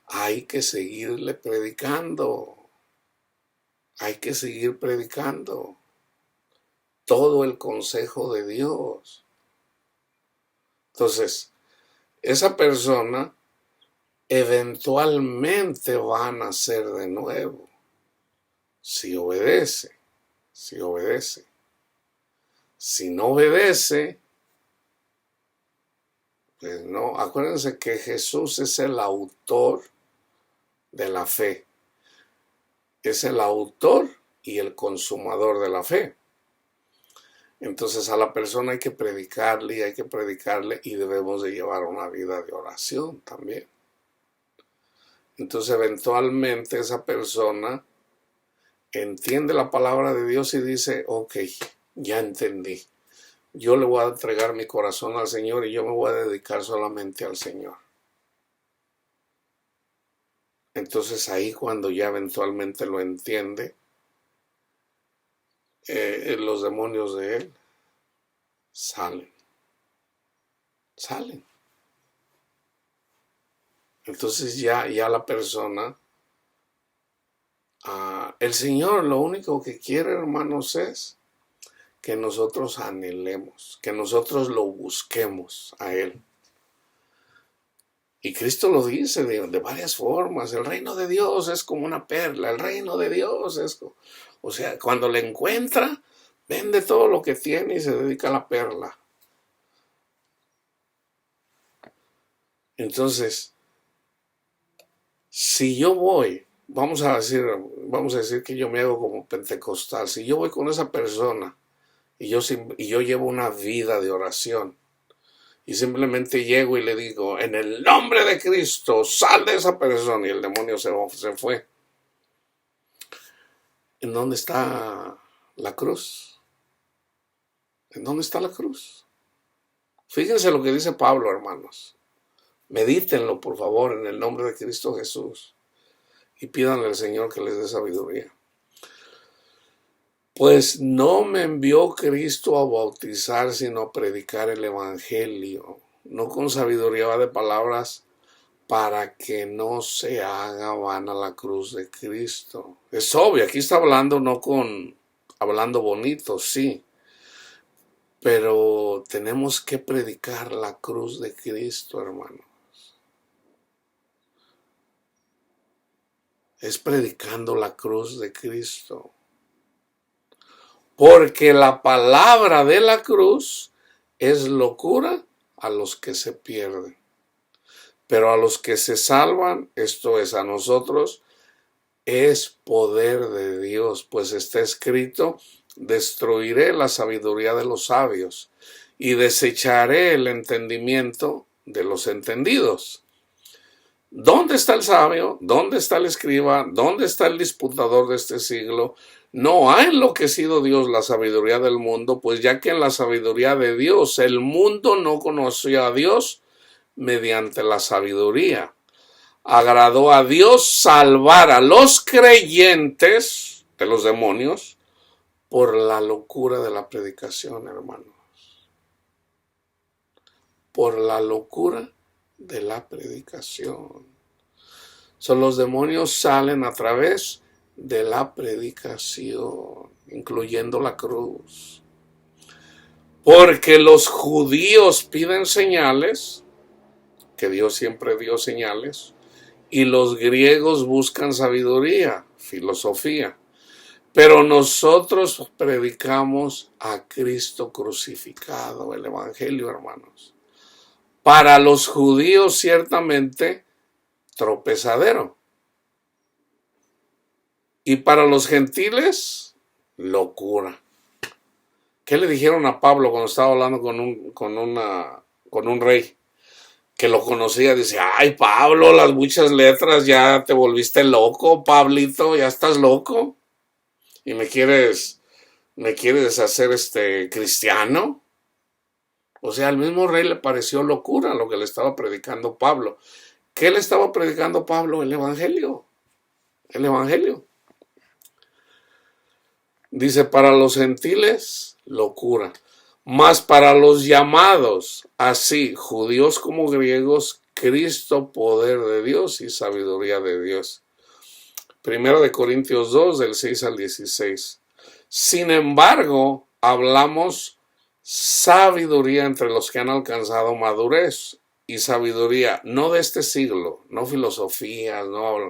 S1: hay que seguirle predicando. Hay que seguir predicando todo el consejo de Dios. Entonces, esa persona eventualmente va a nacer de nuevo, si obedece. Si no obedece, pues no. Acuérdense que Jesús es el autor de la fe. Es el autor y el consumador de la fe. Entonces a la persona hay que predicarle y debemos de llevar una vida de oración también. Entonces eventualmente esa persona entiende la palabra de Dios y dice, ok, ya entendí. Yo le voy a entregar mi corazón al Señor y yo me voy a dedicar solamente al Señor. Entonces ahí cuando ya eventualmente lo entiende, los demonios de él salen. Entonces ya la persona, el Señor lo único que quiere, hermanos, es que nosotros anhelemos, que nosotros lo busquemos a Él. Y Cristo lo dice de varias formas. El reino de Dios es como una perla. El reino de Dios es... O sea, cuando le encuentra, vende todo lo que tiene y se dedica a la perla. Entonces, si yo voy, vamos a decir que yo me hago como pentecostal. Si yo voy con esa persona y yo llevo una vida de oración, y simplemente llego y le digo, en el nombre de Cristo, sal de esa persona, y el demonio se fue. ¿En dónde está la cruz? ¿En dónde está la cruz? Fíjense lo que dice Pablo, hermanos. Medítenlo, por favor, en el nombre de Cristo Jesús. Y pídanle al Señor que les dé sabiduría. Pues no me envió Cristo a bautizar, sino a predicar el evangelio, no con sabiduría de palabras, para que no se haga vana la cruz de Cristo. Es obvio, aquí está hablando hablando bonito, sí, pero tenemos que predicar la cruz de Cristo, hermanos. Es predicando la cruz de Cristo. Porque la palabra de la cruz es locura a los que se pierden. Pero a los que se salvan, esto es a nosotros, es poder de Dios. Pues está escrito, destruiré la sabiduría de los sabios y desecharé el entendimiento de los entendidos. ¿Dónde está el sabio? ¿Dónde está el escriba? ¿Dónde está el disputador de este siglo? No ha enloquecido Dios la sabiduría del mundo, pues ya que en la sabiduría de Dios el mundo no conoció a Dios mediante la sabiduría. Agradó a Dios salvar a los creyentes de los demonios por la locura de la predicación, hermanos. Por la locura de la predicación. Los demonios salen a través de la predicación, incluyendo la cruz. Porque los judíos piden señales que Dios siempre dio señales, y los griegos buscan sabiduría, filosofía. Pero nosotros predicamos a Cristo crucificado, el Evangelio, hermanos. Para los judíos, ciertamente, tropezadero. Y para los gentiles, locura. ¿Qué le dijeron a Pablo cuando estaba hablando con un rey que lo conocía? Dice, ay, Pablo, las muchas letras, ya te volviste loco, Pablito, ya estás loco. ¿Y me quieres hacer cristiano? O sea, al mismo rey le pareció locura lo que le estaba predicando Pablo. ¿Qué le estaba predicando Pablo? El Evangelio. El Evangelio. Dice, para los gentiles, locura. Mas para los llamados, así judíos como griegos, Cristo, poder de Dios y sabiduría de Dios. Primero de Corintios 2, del 6 al 16. Sin embargo, hablamos sabiduría entre los que han alcanzado madurez. Y sabiduría, no de este siglo, no filosofías, no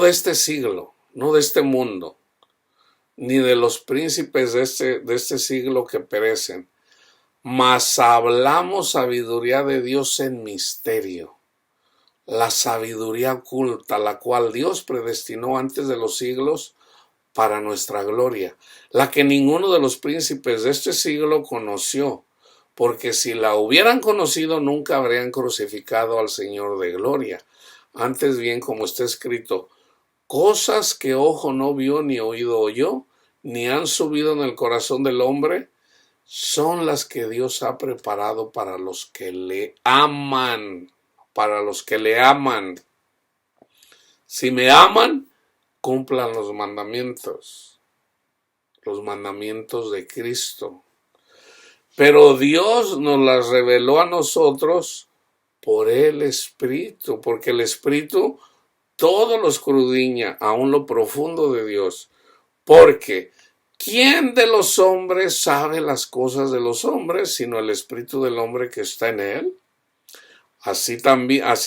S1: de este siglo, no de este mundo, ni de los príncipes de este siglo que perecen, mas hablamos sabiduría de Dios en misterio, la sabiduría oculta, la cual Dios predestinó antes de los siglos para nuestra gloria, la que ninguno de los príncipes de este siglo conoció, porque si la hubieran conocido nunca habrían crucificado al Señor de gloria. Antes bien, como está escrito, cosas que ojo no vio ni oído oyó, ni han subido en el corazón del hombre, son las que Dios ha preparado para los que le aman, para los que le aman. Si me aman, cumplan los mandamientos de Cristo. Pero Dios nos las reveló a nosotros por el Espíritu, porque el Espíritu todo lo escudriña, aún lo profundo de Dios. Porque ¿quién de los hombres sabe las cosas de los hombres, sino el Espíritu del hombre que está en él? Así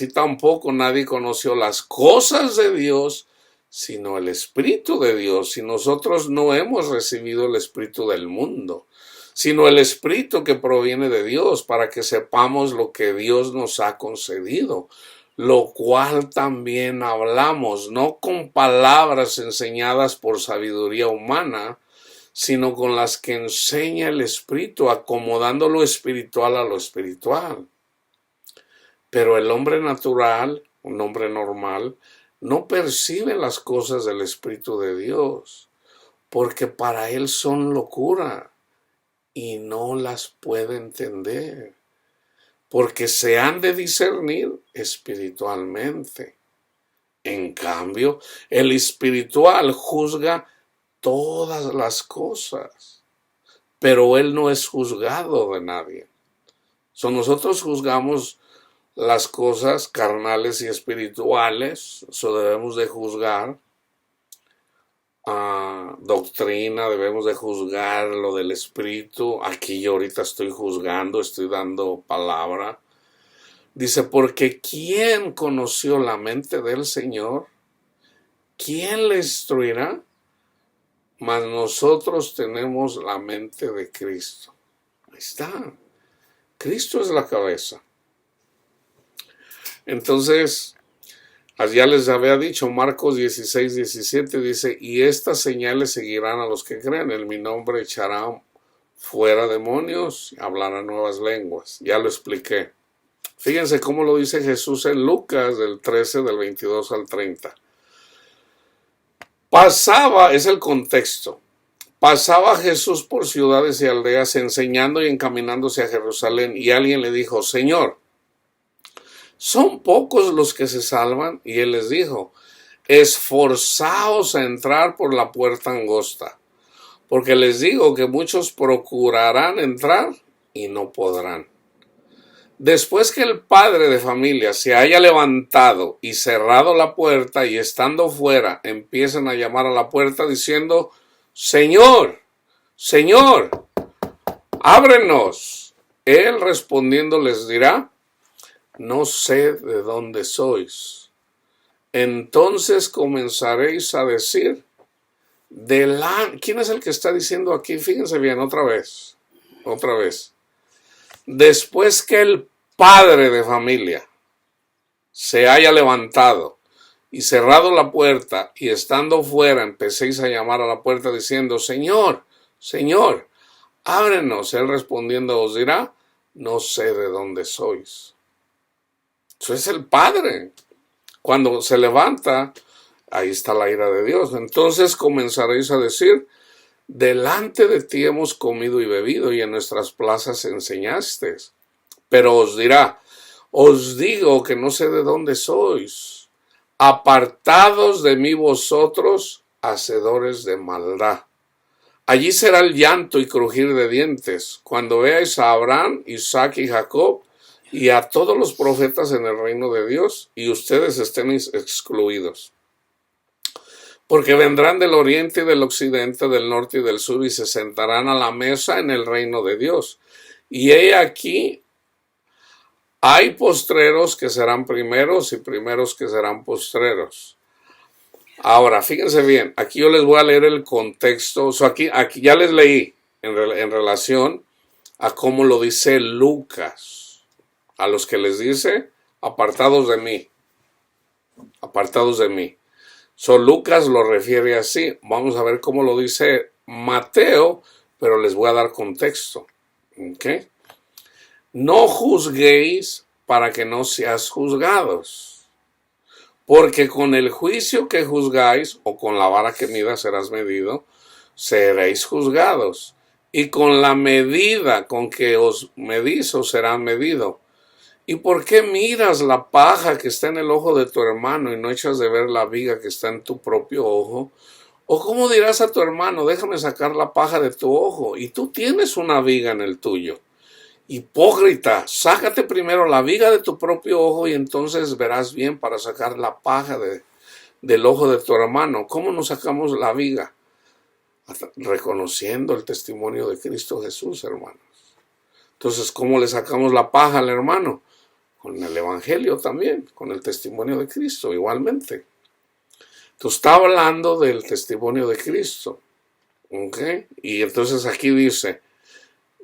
S1: tampoco nadie conoció las cosas de Dios, sino el Espíritu de Dios. Y nosotros no hemos recibido el Espíritu del mundo, sino el Espíritu que proviene de Dios, para que sepamos lo que Dios nos ha concedido, lo cual también hablamos, no con palabras enseñadas por sabiduría humana, sino con las que enseña el Espíritu, acomodando lo espiritual a lo espiritual. Pero el hombre natural, un hombre normal, no percibe las cosas del Espíritu de Dios, porque para él son locura y no las puede entender, porque se han de discernir espiritualmente. En cambio, el espiritual juzga todas las cosas, pero él no es juzgado de nadie. Nosotros juzgamos las cosas carnales y espirituales, eso debemos de juzgar. Doctrina, debemos de juzgar lo del Espíritu. Aquí yo ahorita estoy juzgando, estoy dando palabra. Dice, porque ¿quién conoció la mente del Señor? ¿Quién le instruirá? Mas nosotros tenemos la mente de Cristo. Ahí está. Cristo es la cabeza. Entonces, ya les había dicho, Marcos 16, 17 dice, y estas señales seguirán a los que creen. En mi nombre echarán fuera demonios, hablarán nuevas lenguas. Ya lo expliqué. Fíjense cómo lo dice Jesús en Lucas, del 13, del 22 al 30. Es el contexto. Pasaba Jesús por ciudades y aldeas enseñando y encaminándose a Jerusalén, y alguien le dijo, Señor, ¿son pocos los que se salvan? Y él les dijo, esforzaos a entrar por la puerta angosta, porque les digo que muchos procurarán entrar y no podrán. Después que el padre de familia se haya levantado y cerrado la puerta y estando fuera, empiezan a llamar a la puerta diciendo, Señor, Señor, ábrenos. Él respondiendo les dirá: no sé de dónde sois. Entonces comenzaréis a decir, ¿quién es el que está diciendo aquí? Fíjense bien, otra vez. Después que el padre de familia se haya levantado y cerrado la puerta, y estando fuera empecéis a llamar a la puerta diciendo: Señor, Señor, ábrenos. Él respondiendo os dirá: no sé de dónde sois. Eso es el Padre. Cuando se levanta, ahí está la ira de Dios. Entonces comenzaréis a decir: delante de ti hemos comido y bebido, y en nuestras plazas enseñaste. Pero os dirá: os digo que no sé de dónde sois. Apartados de mí vosotros, hacedores de maldad. Allí será el llanto y crujir de dientes, cuando veáis a Abraham, Isaac y Jacob, y a todos los profetas en el reino de Dios, y ustedes estén excluidos. Porque vendrán del oriente y del occidente, del norte y del sur, y se sentarán a la mesa en el reino de Dios. Y he aquí, hay postreros que serán primeros y primeros que serán postreros. Ahora, fíjense bien, aquí yo les voy a leer el contexto. Aquí ya les leí en relación a cómo lo dice Lucas. A los que les dice: apartados de mí. Apartados de mí. Lucas lo refiere así. Vamos a ver cómo lo dice Mateo, pero les voy a dar contexto. ¿Okay? No juzguéis para que no seas juzgados. Porque con el juicio que juzgáis, o con la vara que midas serás medido, seréis juzgados. Y con la medida con que os medís, os será medido. ¿Y por qué miras la paja que está en el ojo de tu hermano y no echas de ver la viga que está en tu propio ojo? ¿O cómo dirás a tu hermano: déjame sacar la paja de tu ojo, y tú tienes una viga en el tuyo? Hipócrita, sácate primero la viga de tu propio ojo, y entonces verás bien para sacar la paja del ojo de tu hermano. ¿Cómo nos sacamos la viga? Reconociendo el testimonio de Cristo Jesús, hermanos. Entonces, ¿cómo le sacamos la paja al hermano? Con el Evangelio también, con el testimonio de Cristo igualmente. Entonces está hablando del testimonio de Cristo. ¿Okay? Y entonces aquí dice: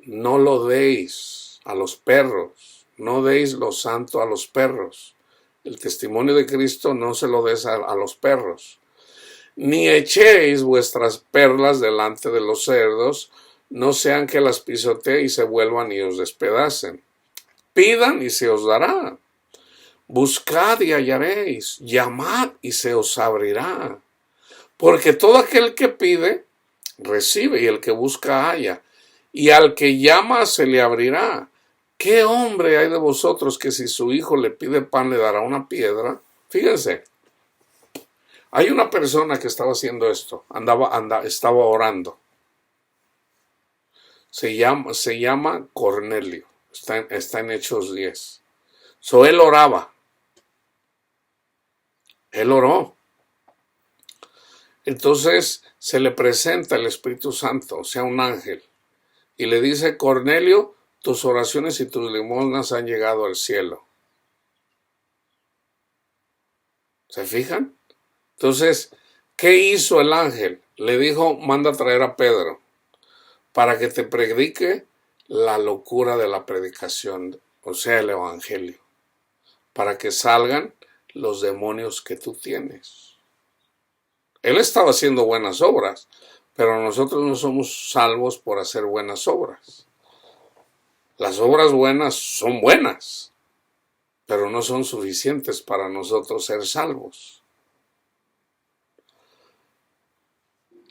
S1: no lo deis a los perros, no deis lo santo a los perros. El testimonio de Cristo no se lo des a los perros. Ni echéis vuestras perlas delante de los cerdos, no sean que las pisotee y se vuelvan y os despedacen. Pidan y se os dará. Buscad y hallaréis. Llamad y se os abrirá. Porque todo aquel que pide, recibe, y el que busca, halla. Y al que llama se le abrirá. ¿Qué hombre hay de vosotros que si su hijo le pide pan le dará una piedra? Fíjense, hay una persona que estaba haciendo esto, estaba orando. Se llama Cornelio, está en Hechos 10. Él oraba, él oró. Entonces se le presenta el Espíritu Santo, o sea, un ángel, y le dice: Cornelio, tus oraciones y tus limosnas han llegado al cielo. ¿Se fijan? Entonces, ¿qué hizo el ángel? Le dijo: manda a traer a Pedro para que te predique la locura de la predicación, o sea, el Evangelio, para que salgan los demonios que tú tienes. Él estaba haciendo buenas obras, pero nosotros no somos salvos por hacer buenas obras. Las obras buenas son buenas, pero no son suficientes para nosotros ser salvos.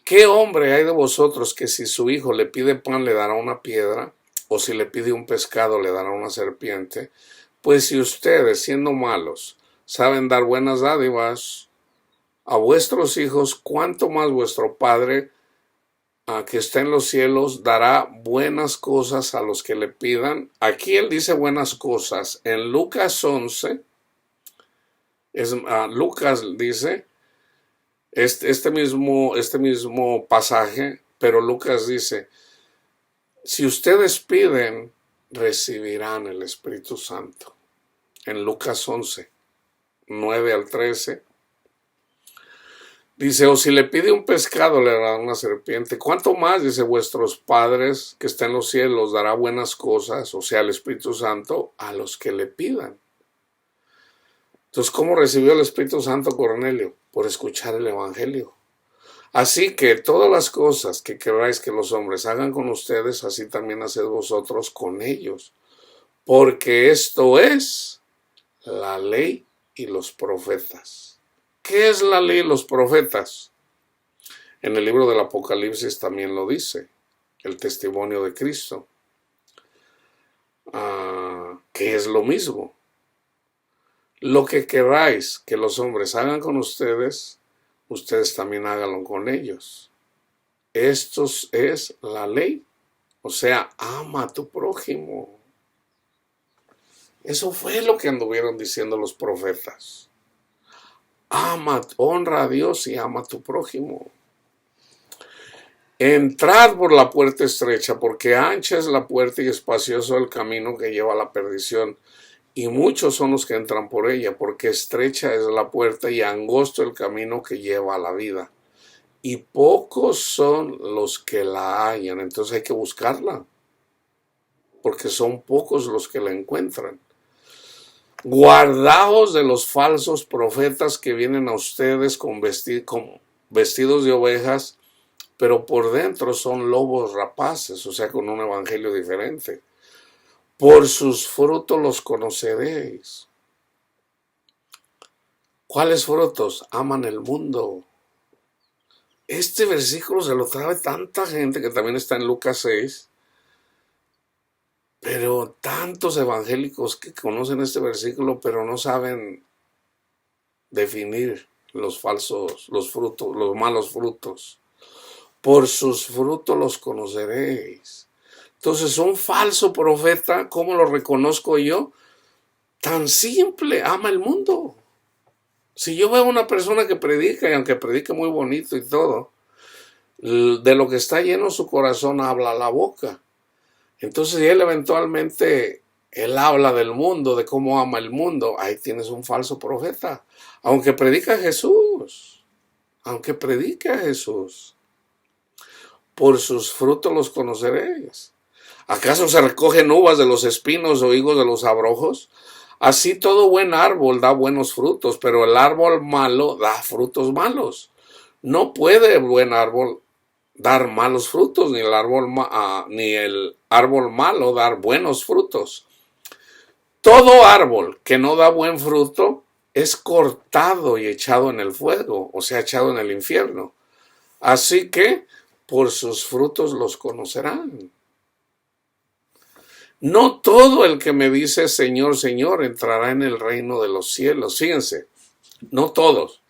S1: ¿Qué hombre hay de vosotros que si su hijo le pide pan le dará una piedra? ¿O si le pide un pescado le dará una serpiente? Pues si ustedes, siendo malos, saben dar buenas dádivas a vuestros hijos, ¿cuánto más vuestro Padre que está en los cielos dará buenas cosas a los que le pidan? Aquí él dice buenas cosas. En Lucas 11, Lucas dice este mismo pasaje, pero Lucas dice: si ustedes piden recibirán el Espíritu Santo. En Lucas 11, 9 al 13, dice, o si le pide un pescado le dará una serpiente. ¿Cuánto más, dice, vuestros padres que están en los cielos dará buenas cosas, o sea, el Espíritu Santo, a los que le pidan? Entonces, ¿cómo recibió el Espíritu Santo Cornelio? Por escuchar el Evangelio. Así que todas las cosas que queráis que los hombres hagan con ustedes, así también haced vosotros con ellos. Porque esto es la ley y los profetas. ¿Qué es la ley y los profetas? En el libro del Apocalipsis también lo dice, el testimonio de Cristo, que es lo mismo. Lo que queráis que los hombres hagan con ustedes, ustedes también háganlo con ellos. Esto es la ley, o sea, ama a tu prójimo. Eso fue lo que anduvieron diciendo los profetas. Ama, honra a Dios y ama a tu prójimo. Entrad por la puerta estrecha, porque ancha es la puerta y espacioso el camino que lleva a la perdición, y muchos son los que entran por ella, porque estrecha es la puerta y angosto el camino que lleva a la vida, y pocos son los que la hallan. Entonces hay que buscarla, porque son pocos los que la encuentran. Guardaos de los falsos profetas que vienen a ustedes con vestidos de ovejas, pero por dentro son lobos rapaces, o sea, con un evangelio diferente. Por sus frutos los conoceréis. ¿Cuáles frutos? Aman el mundo. Este versículo se lo trae tanta gente, que también está en Lucas 6, pero tantos evangélicos que conocen este versículo, pero no saben definir los falsos, los frutos, los malos frutos. Por sus frutos los conoceréis. Entonces, un falso profeta, ¿cómo lo reconozco yo? Tan simple, ama el mundo. Si yo veo a una persona que predica, y aunque predique muy bonito y todo, de lo que está lleno su corazón habla la boca. Entonces, si él eventualmente, él habla del mundo, de cómo ama el mundo, ahí tienes un falso profeta. Aunque predica a Jesús, aunque predique a Jesús, por sus frutos los conoceréis. ¿Acaso se recogen uvas de los espinos o higos de los abrojos? Así todo buen árbol da buenos frutos, pero el árbol malo da frutos malos. No puede el buen árbol dar malos frutos, ni el árbol malo dar buenos frutos. Todo árbol que no da buen fruto es cortado y echado en el fuego, o sea, echado en el infierno. Así que por sus frutos los conocerán. No todo el que me dice Señor, Señor entrará en el reino de los cielos. Fíjense, no todos,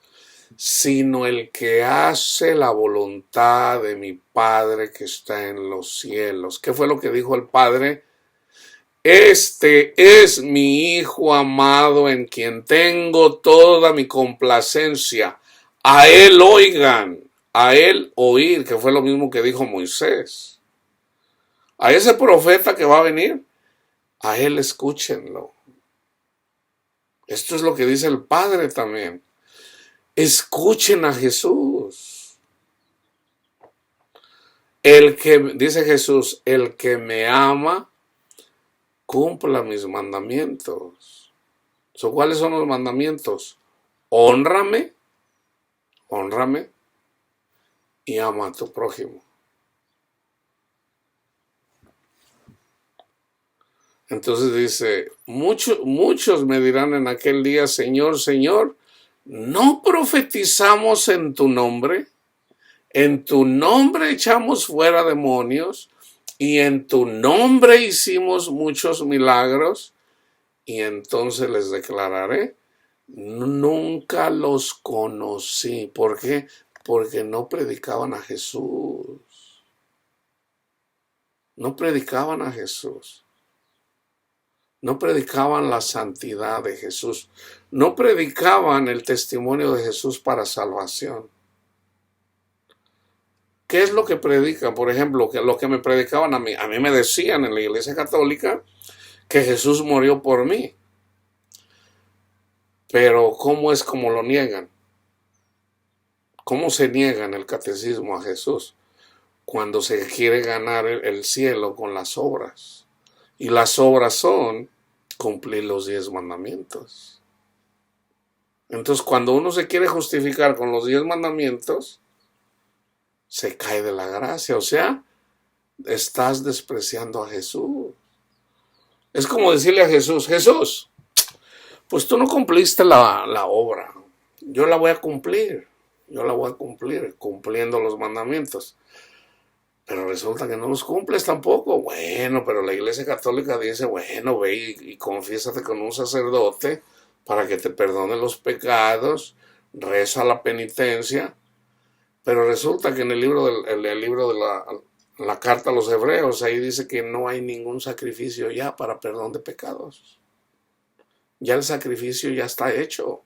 S1: sino el que hace la voluntad de mi Padre que está en los cielos. ¿Qué fue lo que dijo el Padre? Este es mi Hijo amado en quien tengo toda mi complacencia. A él oigan, a él oír, que fue lo mismo que dijo Moisés. A ese profeta que va a venir, a él escúchenlo. Esto es lo que dice el Padre también. Escuchen a Jesús. Dice Jesús, el que me ama, cumpla mis mandamientos. ¿Cuáles son los mandamientos? Hónrame y ama a tu prójimo. Entonces dice, muchos me dirán en aquel día, Señor, Señor, ¿no profetizamos en tu nombre? En tu nombre echamos fuera demonios y en tu nombre hicimos muchos milagros. Y entonces les declararé, nunca los conocí. ¿Por qué? Porque no predicaban a Jesús. No predicaban a Jesús. No predicaban la santidad de Jesús. No predicaban el testimonio de Jesús para salvación. ¿Qué es lo que predican? Por ejemplo, que lo que me predicaban a mí me decían en la iglesia católica que Jesús murió por mí. Pero ¿cómo es como lo niegan? ¿Cómo se niega en el catecismo a Jesús? Cuando se quiere ganar el cielo con las obras. Y las obras son cumplir los 10 mandamientos. Entonces, cuando uno se quiere justificar con los 10 mandamientos, se cae de la gracia. O sea, estás despreciando a Jesús. Es como decirle a Jesús, Jesús, pues tú no cumpliste la obra. Yo la voy a cumplir. Yo la voy a cumplir cumpliendo los mandamientos. Pero resulta que no los cumples tampoco. Bueno, pero la Iglesia Católica dice, bueno, ve y confiésate con un sacerdote para que te perdone los pecados, reza la penitencia. Pero resulta que en el libro de la carta a los hebreos, ahí dice que no hay ningún sacrificio ya para perdón de pecados. Ya el sacrificio ya está hecho.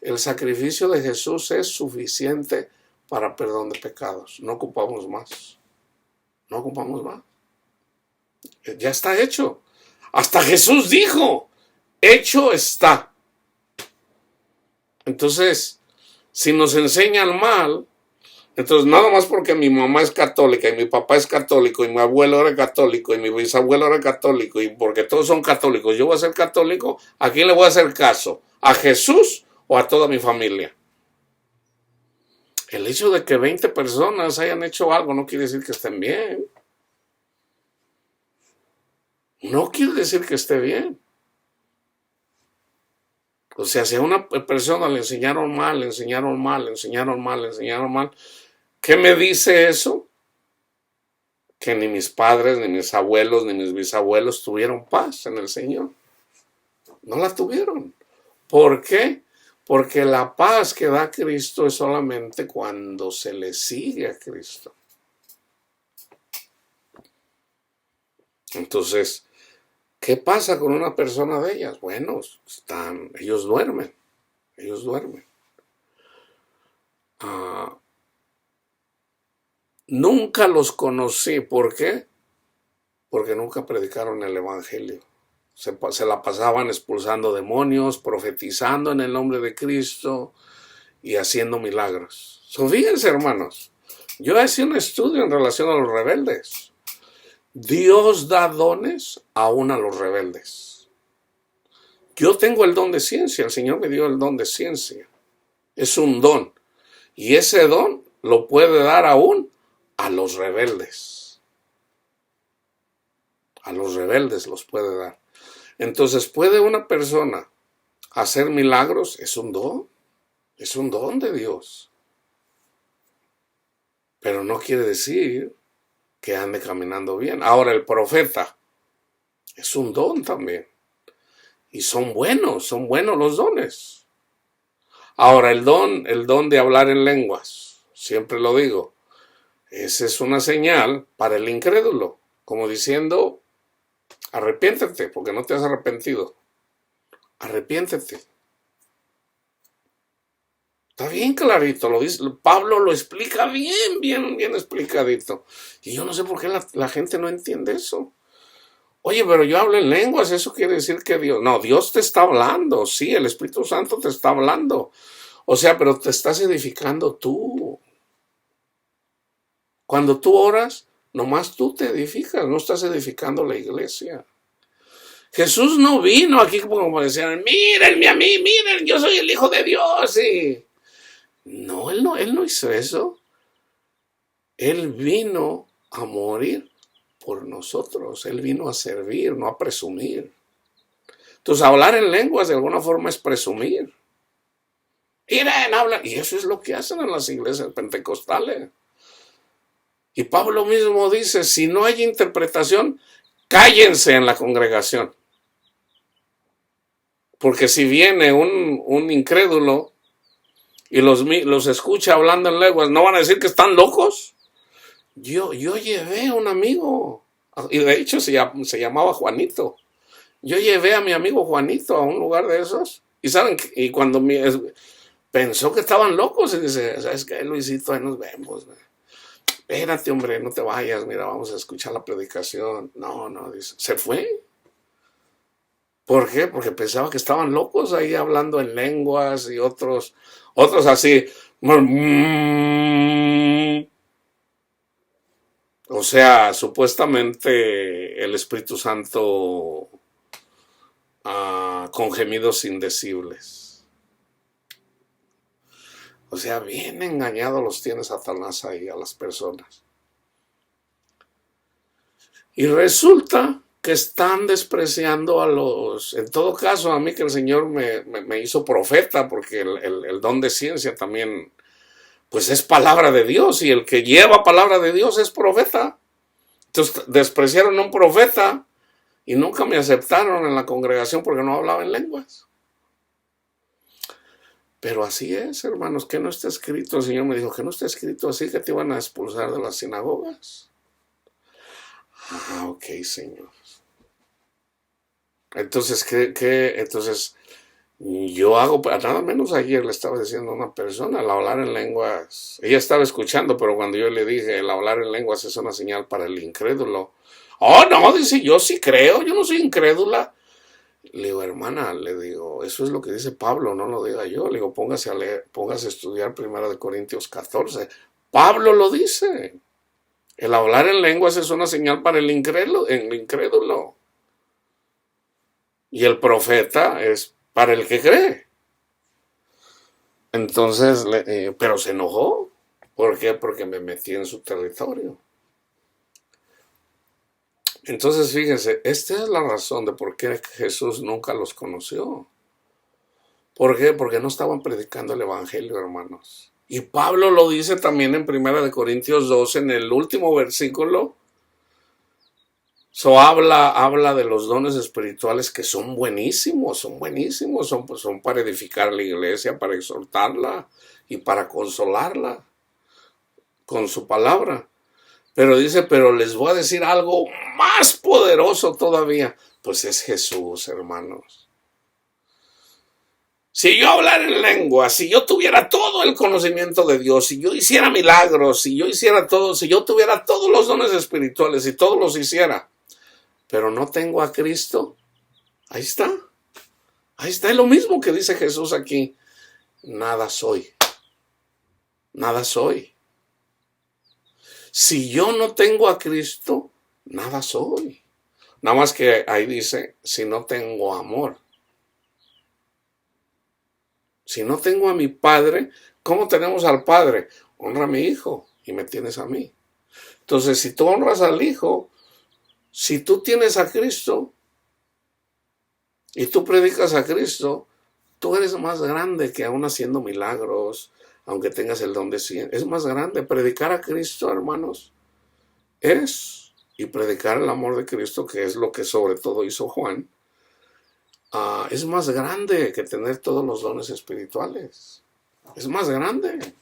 S1: El sacrificio de Jesús es suficiente para perdón de pecados. No ocupamos más. No ocupamos más. Ya está hecho. Hasta Jesús dijo, hecho está. Entonces, si nos enseñan mal, entonces nada más porque mi mamá es católica y mi papá es católico y mi abuelo era católico y mi bisabuelo era católico y porque todos son católicos, yo voy a ser católico, ¿a quién le voy a hacer caso? ¿A Jesús o a toda mi familia? El hecho de que 20 personas hayan hecho algo no quiere decir que estén bien. No quiere decir que esté bien. O sea, si a una persona le enseñaron mal, ¿qué me dice eso? Que ni mis padres, ni mis abuelos, ni mis bisabuelos tuvieron paz en el Señor. No la tuvieron. ¿Por qué? Porque la paz que da Cristo es solamente cuando se le sigue a Cristo. Entonces, ¿qué pasa con una persona de ellas? Bueno, ellos duermen. Nunca los conocí. ¿Por qué? Porque nunca predicaron el Evangelio. Se la pasaban expulsando demonios, profetizando en el nombre de Cristo y haciendo milagros. Fíjense, hermanos, yo hice un estudio en relación a los rebeldes. Dios da dones aún a los rebeldes. Yo tengo el don de ciencia, el Señor me dio el don de ciencia. Es un don. Y ese don lo puede dar aún a los rebeldes. A los rebeldes los puede dar. Entonces, ¿puede una persona hacer milagros? Es un don. Es un don de Dios. Pero no quiere decir que ande caminando bien. Ahora, el profeta es un don también. Y son buenos los dones. Ahora, el don de hablar en lenguas, siempre lo digo, esa es una señal para el incrédulo, como diciendo, arrepiéntete, porque no te has arrepentido. Arrepiéntete. Está bien clarito, lo dice, Pablo lo explica bien explicadito. Y yo no sé por qué la gente no entiende eso. Oye, pero yo hablo en lenguas, eso quiere decir que Dios... No, Dios te está hablando, sí, el Espíritu Santo te está hablando. O sea, pero te estás edificando tú. Cuando tú oras, nomás tú te edificas, no estás edificando la iglesia. Jesús no vino aquí como decían, mírenme a mí, miren, yo soy el Hijo de Dios. Y... No, él no hizo eso. Él vino a morir por nosotros. Él vino a servir, no a presumir. Entonces, hablar en lenguas de alguna forma es presumir. Miren, hablan. Y eso es lo que hacen en las iglesias pentecostales. Y Pablo mismo dice, si no hay interpretación, cállense en la congregación. Porque si viene un incrédulo y los escucha hablando en lenguas, ¿no van a decir que están locos? Yo llevé a un amigo, y de hecho se llamaba Juanito. Yo llevé a mi amigo Juanito a un lugar de esos, y saben, y cuando pensó que estaban locos, y dice, ¿sabes qué, Luisito? Ahí nos vemos. espérate, hombre, no te vayas, mira, vamos a escuchar la predicación. No, no, dice, se fue. ¿Por qué? Porque pensaba que estaban locos ahí hablando en lenguas y otros así. O sea, supuestamente el Espíritu Santo con gemidos indecibles. O sea, bien engañados los tiene Satanás ahí a las personas. Y resulta que están despreciando a los... En todo caso, a mí que el Señor me hizo profeta, porque el don de ciencia también, pues es palabra de Dios, y el que lleva palabra de Dios es profeta. Entonces despreciaron a un profeta y nunca me aceptaron en la congregación porque no hablaba en lenguas. Pero así es, hermanos, que no está escrito. El Señor me dijo que no está escrito así, que te iban a expulsar de las sinagogas. Ah, ok, Señor. Entonces, entonces, yo hago, nada menos ayer le estaba diciendo a una persona, el hablar en lenguas, ella estaba escuchando, pero cuando yo le dije, el hablar en lenguas es una señal para el incrédulo. Oh, no, dice, yo sí creo, yo no soy incrédula. Le digo, hermana, le digo, eso es lo que dice Pablo, no lo diga yo. Le digo, póngase a leer, póngase a estudiar 1 Corintios 14. Pablo lo dice. El hablar en lenguas es una señal para el incrédulo. Y el profeta es para el que cree. Entonces, pero se enojó. ¿Por qué? Porque me metí en su territorio. Entonces, fíjense, esta es la razón de por qué Jesús nunca los conoció. ¿Por qué? Porque no estaban predicando el evangelio, hermanos. Y Pablo lo dice también en 1 Corintios 12, en el último versículo. Habla de los dones espirituales que son buenísimos, son para edificar la iglesia, para exhortarla y para consolarla con su palabra. Pero dice, pero les voy a decir algo más poderoso todavía. Pues es Jesús, hermanos. Si yo hablara en lengua, si yo tuviera todo el conocimiento de Dios, si yo hiciera milagros, si yo hiciera todo, si yo tuviera todos los dones espirituales y todos los hiciera, pero no tengo a Cristo, ahí está. Ahí está, es lo mismo que dice Jesús aquí. Nada soy. Nada soy. Si yo no tengo a Cristo, nada soy. Nada más que ahí dice, si no tengo amor. Si no tengo a mi Padre, ¿cómo tenemos al Padre? Honra a mi Hijo y me tienes a mí. Entonces, si tú honras al Hijo, si tú tienes a Cristo y tú predicas a Cristo, tú eres más grande que aún haciendo milagros, aunque tengas el don de ciencia. Es más grande. Predicar a Cristo, hermanos, y predicar el amor de Cristo, que es lo que sobre todo hizo Juan, es más grande que tener todos los dones espirituales. Es más grande.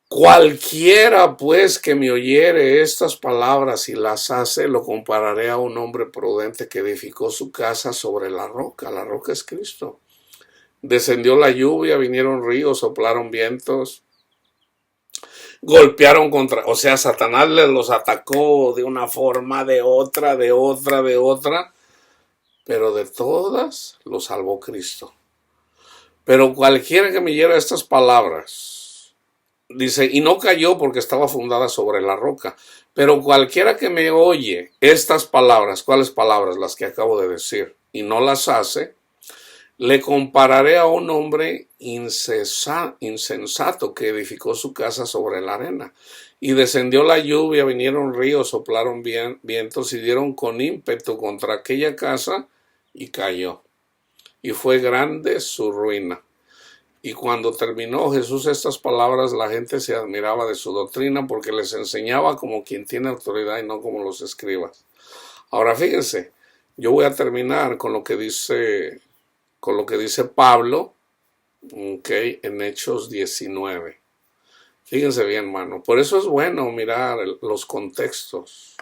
S1: Cualquiera, pues, que me oyere estas palabras y las hace, lo compararé a un hombre prudente que edificó su casa sobre la roca. La roca es Cristo. Descendió la lluvia, vinieron ríos, soplaron vientos, golpearon contra... O sea, Satanás los atacó de una forma, de otra, pero de todas los salvó Cristo. Pero cualquiera que me oyera estas palabras, dice, y no cayó porque estaba fundada sobre la roca. Pero cualquiera que me oye estas palabras, ¿cuáles palabras? Las que acabo de decir, y no las hace, le compararé a un hombre insensato que edificó su casa sobre la arena. Y descendió la lluvia, vinieron ríos, soplaron vientos y dieron con ímpetu contra aquella casa y cayó. Y fue grande su ruina. Y cuando terminó Jesús estas palabras, la gente se admiraba de su doctrina porque les enseñaba como quien tiene autoridad y no como los escribas. Ahora fíjense, yo voy a terminar con lo que dice Pablo, okay, en Hechos 19. Fíjense bien, hermano. Por eso es bueno mirar los contextos.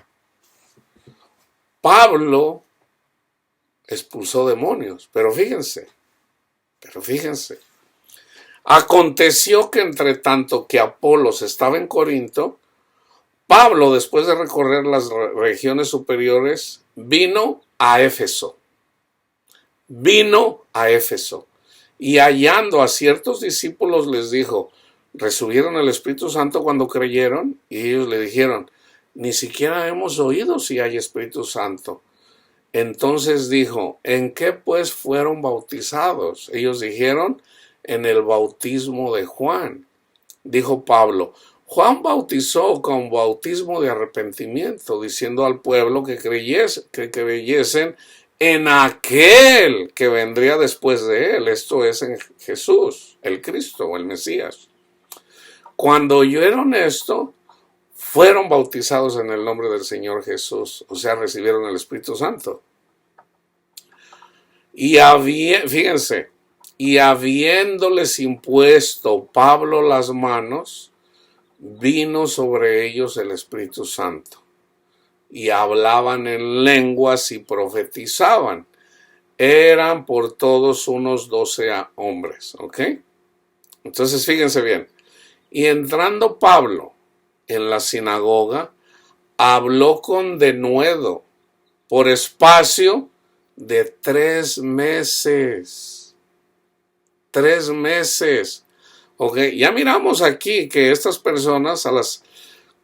S1: Pablo expulsó demonios, pero fíjense. Aconteció que entre tanto que Apolos estaba en Corinto, Pablo, después de recorrer las regiones superiores, vino a Éfeso. Y hallando a ciertos discípulos les dijo, ¿recibieron el Espíritu Santo cuando creyeron? Y ellos le dijeron, ni siquiera hemos oído si hay Espíritu Santo. Entonces dijo, ¿en qué pues fueron bautizados? Ellos dijeron, en el bautismo de Juan. Dijo Pablo, Juan bautizó con bautismo de arrepentimiento, diciendo al pueblo que creyesen en aquel que vendría después de él, esto es en Jesús, el Cristo o el Mesías. Cuando oyeron esto, fueron bautizados en el nombre del Señor Jesús, o sea, recibieron el Espíritu Santo. Fíjense, y habiéndoles impuesto Pablo las manos, vino sobre ellos el Espíritu Santo, y hablaban en lenguas y profetizaban. Eran por todos unos 12 hombres, ¿ok? Entonces fíjense bien, y entrando Pablo en la sinagoga, habló con denuedo por espacio de 3 meses. 3 meses. Ok, ya miramos aquí que estas personas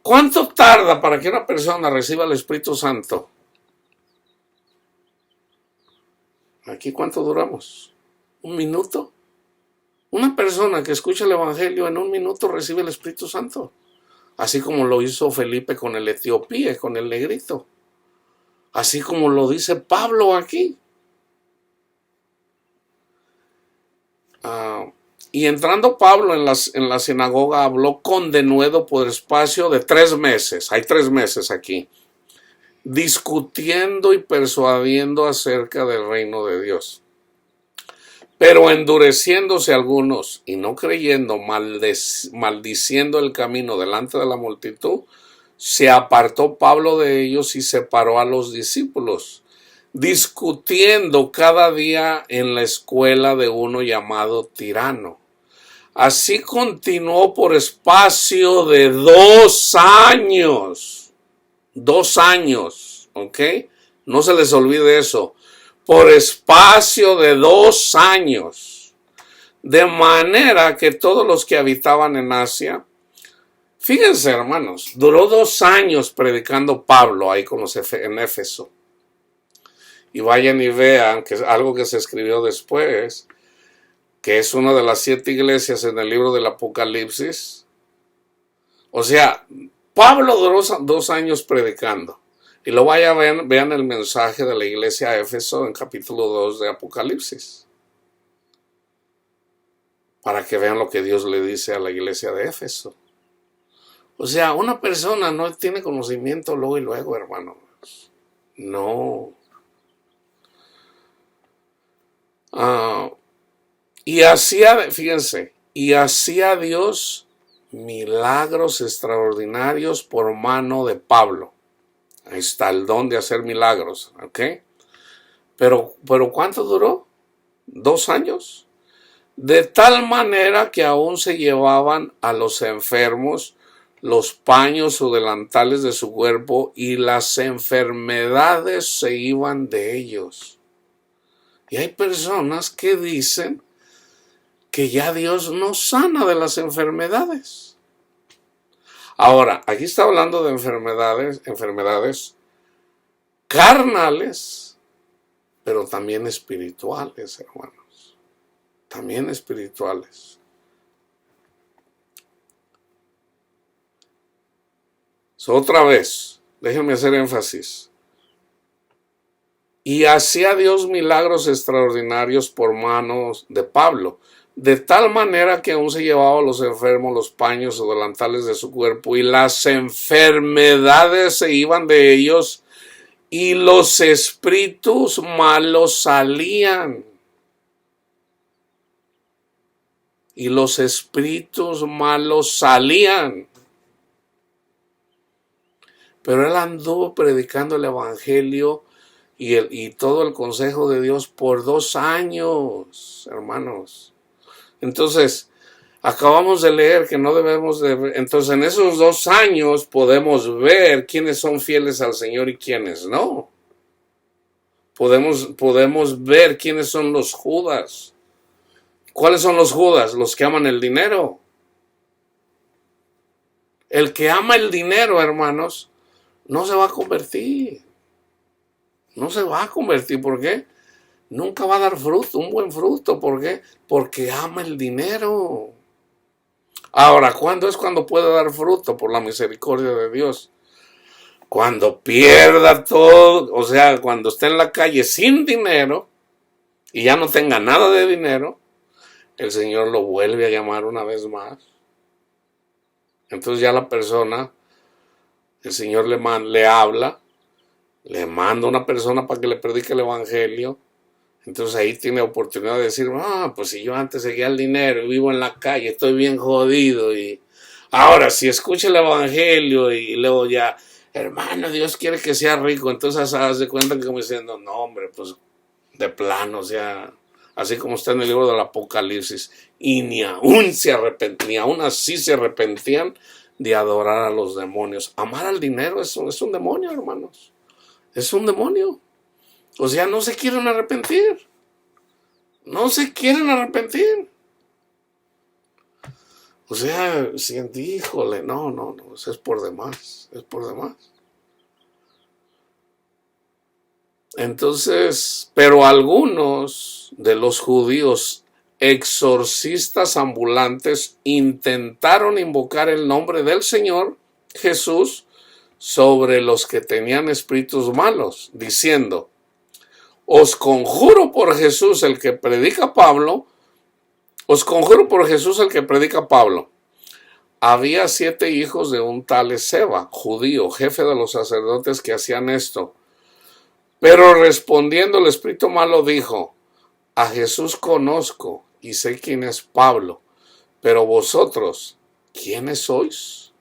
S1: ¿cuánto tarda para que una persona reciba el Espíritu Santo? Aquí ¿cuánto duramos? ¿1 minuto? Una persona que escucha el Evangelio en 1 minuto recibe el Espíritu Santo. Así como lo hizo Felipe con el etiopía, con el negrito. Así como lo dice Pablo aquí. Y entrando Pablo en la sinagoga, habló con denuedo por espacio de 3 meses. Hay 3 meses aquí. Discutiendo y persuadiendo acerca del reino de Dios. Pero endureciéndose algunos y no creyendo, maldiciendo el camino delante de la multitud, se apartó Pablo de ellos y separó a los discípulos, discutiendo cada día en la escuela de uno llamado Tirano. Así continuó por espacio de 2 años. 2 años, ¿ok? No se les olvide eso. Por espacio de 2 años. De manera que todos los que habitaban en Asia, fíjense hermanos, duró 2 años predicando Pablo ahí en Éfeso. Y vayan y vean que es algo que se escribió después, que es una de las 7 iglesias en el libro del Apocalipsis. O sea, Pablo duró 2 años predicando. Y lo vean el mensaje de la iglesia de Éfeso en capítulo 2 de Apocalipsis. Para que vean lo que Dios le dice a la iglesia de Éfeso. O sea, una persona no tiene conocimiento luego y luego, hermanos. No. Fíjense, y hacía Dios milagros extraordinarios por mano de Pablo. Ahí está el don de hacer milagros, ¿ok? Pero ¿cuánto duró? 2 años. De tal manera que aún se llevaban a los enfermos los paños o delantales de su cuerpo y las enfermedades se iban de ellos. Y hay personas que dicen que ya Dios no sana de las enfermedades. Ahora, aquí está hablando de enfermedades carnales, pero también espirituales, hermanos. También espirituales. Otra vez, déjenme hacer énfasis. Y hacía Dios milagros extraordinarios por manos de Pablo, de tal manera que aún se llevaba a los enfermos los paños o delantales de su cuerpo, y las enfermedades se iban de ellos, y los espíritus malos salían. Y los espíritus malos salían. Pero él anduvo predicando el evangelio y todo el consejo de Dios por 2 años, hermanos. Entonces, Acabamos de leer que no debemos de... Entonces en esos 2 años podemos ver quiénes son fieles al Señor y quiénes no. Podemos ver quiénes son los Judas. ¿Cuáles son los Judas? Los que aman el dinero. El que ama el dinero, hermanos, no se va a convertir. No se va a convertir. ¿Por qué? Nunca va a dar fruto, un buen fruto. ¿Por qué? Porque ama el dinero. Ahora, ¿cuándo es cuando puede dar fruto? Por la misericordia de Dios. Cuando pierda todo, o sea, cuando esté en la calle sin dinero y ya no tenga nada de dinero, el Señor lo vuelve a llamar una vez más. Entonces ya la persona, el Señor le habla, le manda una persona para que le predique el Evangelio. Entonces ahí tiene oportunidad de decir, pues si yo antes seguía el dinero y vivo en la calle, estoy bien jodido. Y ahora si escucha el Evangelio y luego ya, hermano, Dios quiere que sea rico, entonces haz de cuenta que como diciendo, no hombre, pues de plano, o sea, así como está en el libro del Apocalipsis, y ni aún así se arrepentían de adorar a los demonios. Amar al dinero es un demonio, hermanos. Es un demonio. O sea, no se quieren arrepentir. No se quieren arrepentir. O sea, híjole, no, eso es por demás. Es por demás. Entonces, pero algunos de los judíos exorcistas ambulantes intentaron invocar el nombre del Señor Jesús sobre los que tenían espíritus malos, diciendo, os conjuro por Jesús el que predica Pablo, Había 7 hijos de un tal Esceva, judío, jefe de los sacerdotes que hacían esto. Pero respondiendo el espíritu malo dijo, a Jesús conozco y sé quién es Pablo, pero vosotros, ¿quiénes sois?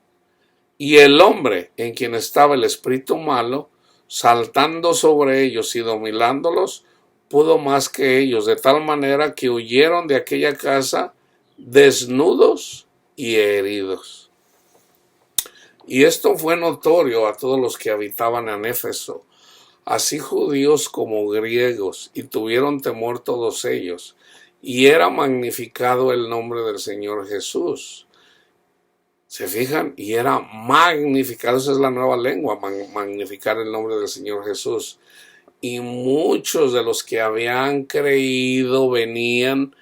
S1: Y el hombre en quien estaba el espíritu malo, saltando sobre ellos y dominándolos, pudo más que ellos, de tal manera que huyeron de aquella casa desnudos y heridos. Y esto fue notorio a todos los que habitaban en Éfeso, así judíos como griegos, y tuvieron temor todos ellos, y era magnificado el nombre del Señor Jesús. ¿Se fijan? Y era magnificado, esa es la nueva lengua, magnificar el nombre del Señor Jesús. Y muchos de los que habían creído venían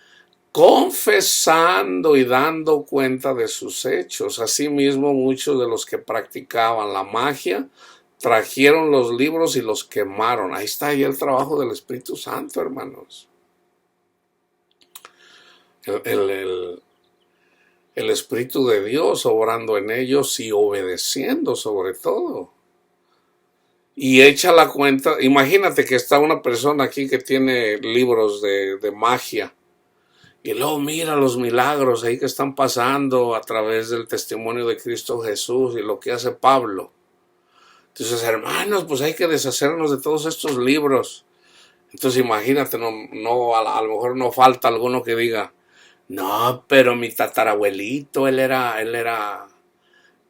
S1: confesando y dando cuenta de sus hechos. Asimismo, muchos de los que practicaban la magia trajeron los libros y los quemaron. Ahí está ya el trabajo del Espíritu Santo, hermanos. El Espíritu de Dios obrando en ellos y obedeciendo sobre todo. Y echa la cuenta, imagínate que está una persona aquí que tiene libros de magia y luego mira los milagros ahí que están pasando a través del testimonio de Cristo Jesús y lo que hace Pablo. Entonces, hermanos, pues hay que deshacernos de todos estos libros. Entonces imagínate, no a lo mejor no falta alguno que diga, no, pero mi tatarabuelito,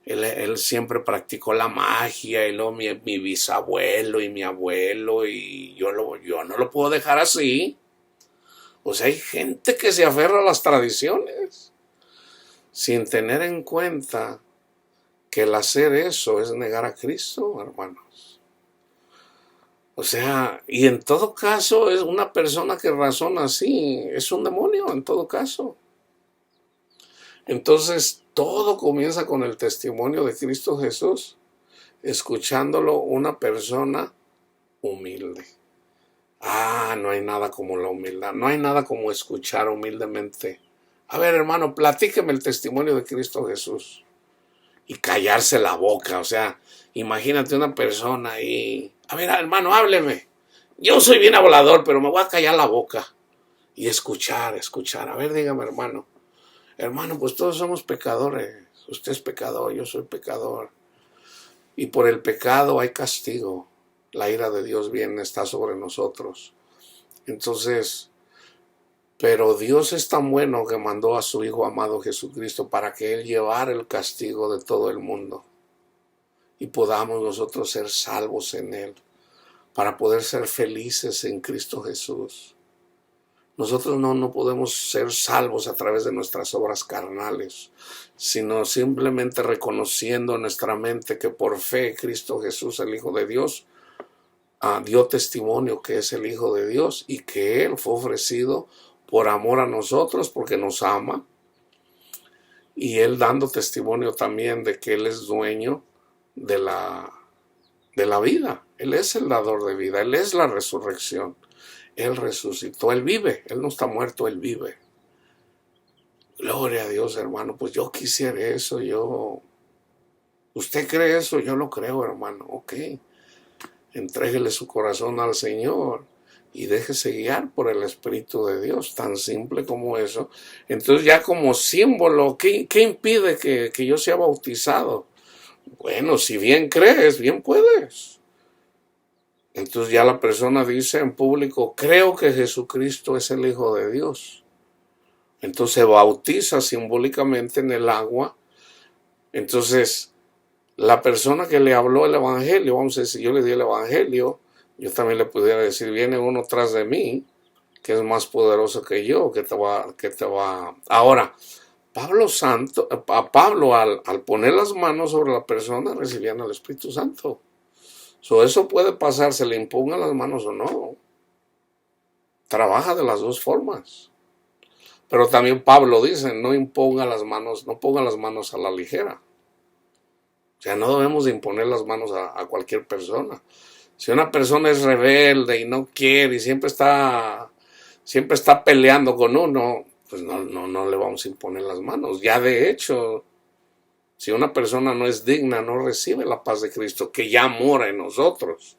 S1: él siempre practicó la magia, y luego mi bisabuelo y mi abuelo, y yo no lo puedo dejar así. O sea, hay gente que se aferra a las tradiciones, sin tener en cuenta que el hacer eso es negar a Cristo, hermanos. O sea, y en todo caso es una persona que razona así, es un demonio en todo caso. Entonces todo comienza con el testimonio de Cristo Jesús, escuchándolo una persona humilde. No hay nada como la humildad, no hay nada como escuchar humildemente. A ver, hermano, platíqueme el testimonio de Cristo Jesús. Y callarse la boca, o sea, imagínate una persona ahí. A ver, hermano, hábleme. Yo soy bien hablador, pero me voy a callar la boca. Y escuchar. A ver, dígame, hermano. Hermano, pues todos somos pecadores. Usted es pecador, yo soy pecador. Y por el pecado hay castigo. La ira de Dios está sobre nosotros. Entonces, Pero Dios es tan bueno que mandó a su Hijo amado Jesucristo para que Él llevara el castigo de todo el mundo y podamos nosotros ser salvos en Él, para poder ser felices en Cristo Jesús. Nosotros no podemos ser salvos a través de nuestras obras carnales, sino simplemente reconociendo en nuestra mente que por fe Cristo Jesús, el Hijo de Dios, dio testimonio que es el Hijo de Dios y que Él fue ofrecido por amor a nosotros porque nos ama, y Él dando testimonio también de que Él es dueño de la vida. Él es el dador de vida, Él es la resurrección. Él resucitó, Él vive, Él no está muerto, Él vive. Gloria a Dios, hermano. Pues yo quisiera eso, ¿Usted cree eso? Yo lo creo, hermano. Ok. Entréguele su corazón al Señor y déjese guiar por el Espíritu de Dios, tan simple como eso. Entonces ya como símbolo, ¿qué impide que yo sea bautizado? Bueno, si bien crees, bien puedes. Entonces ya la persona dice en público, creo que Jesucristo es el Hijo de Dios. Entonces se bautiza simbólicamente en el agua. Entonces la persona que le habló el Evangelio, vamos a decir, yo le di el Evangelio, yo también le pudiera decir, viene uno tras de mí, que es más poderoso que yo, que te va. Ahora, Pablo al poner las manos sobre la persona, recibían el Espíritu Santo. Eso puede pasar, se le impongan las manos o no. Trabaja de las dos formas. Pero también Pablo dice, no ponga las manos a la ligera. O sea, no debemos de imponer las manos a cualquier persona. Si una persona es rebelde y no quiere y siempre está peleando con uno, pues no le vamos a imponer las manos. Ya de hecho, si una persona no es digna, no recibe la paz de Cristo, que ya mora en nosotros.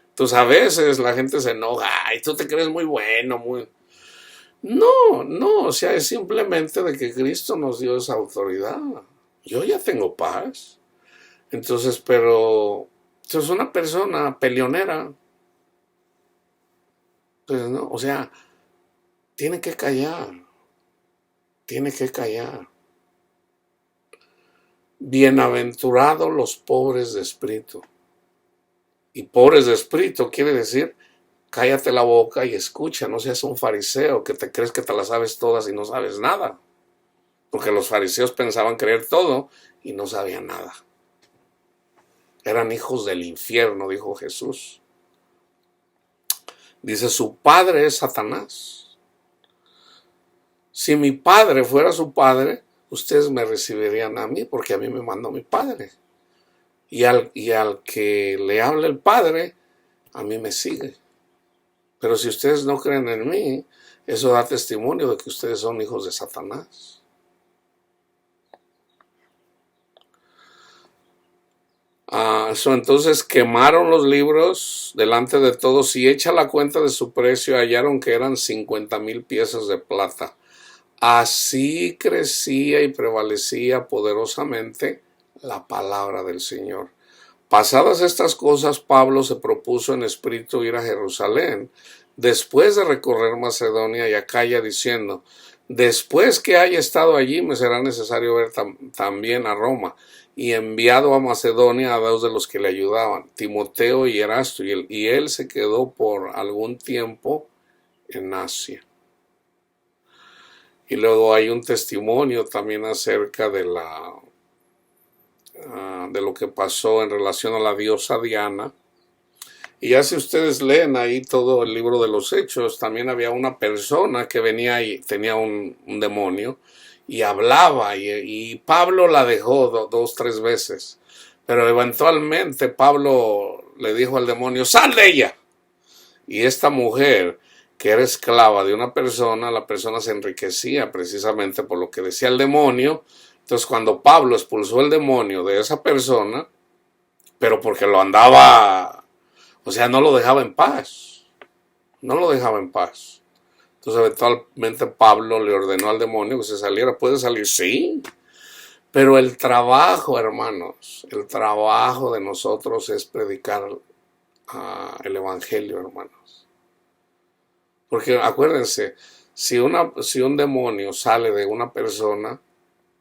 S1: Entonces a veces la gente se enoja, ay, tú te crees muy bueno, muy... No, o sea, es simplemente de que Cristo nos dio esa autoridad. Yo ya tengo paz. Entonces, pero es una persona peleonera. Pues no, o sea, tiene que callar. Tiene que callar. Bienaventurados los pobres de espíritu. Y pobres de espíritu quiere decir, cállate la boca y escucha, no seas un fariseo que te crees que te las sabes todas y no sabes nada. Porque los fariseos pensaban creer todo y no sabían nada. Eran hijos del infierno, dijo Jesús. Dice, su padre es Satanás. Si mi padre fuera su padre, ustedes me recibirían a mí, porque a mí me mandó mi padre. Y al que le hable el padre, a mí me sigue. Pero si ustedes no creen en mí, eso da testimonio de que ustedes son hijos de Satanás. Entonces quemaron los libros delante de todos y hecha la cuenta de su precio hallaron que eran 50,000 piezas de plata. Así crecía y prevalecía poderosamente la palabra del Señor. Pasadas estas cosas, Pablo se propuso en espíritu ir a Jerusalén, después de recorrer Macedonia y Acaya, diciendo, después que haya estado allí, me será necesario ver también a Roma. Y enviado a Macedonia a dos de los que le ayudaban, Timoteo y Erasto, y él se quedó por algún tiempo en Asia. Y luego hay un testimonio también acerca de lo que pasó en relación a la diosa Diana. Y ya si ustedes leen ahí todo el libro de los Hechos, también había una persona que venía y tenía un demonio y hablaba, y Pablo la dejó 2, 3 veces. Pero eventualmente Pablo le dijo al demonio, ¡sal de ella! Y esta mujer, que era esclava de una persona, la persona se enriquecía precisamente por lo que decía el demonio. Entonces cuando Pablo expulsó el demonio de esa persona, pero porque lo andaba, o sea, no lo dejaba en paz. No lo dejaba en paz. Entonces eventualmente Pablo le ordenó al demonio que se saliera. ¿Puede salir? Sí. Pero el trabajo, hermanos, el trabajo de nosotros es predicar el Evangelio, hermanos. Porque acuérdense, Si un demonio sale de una persona,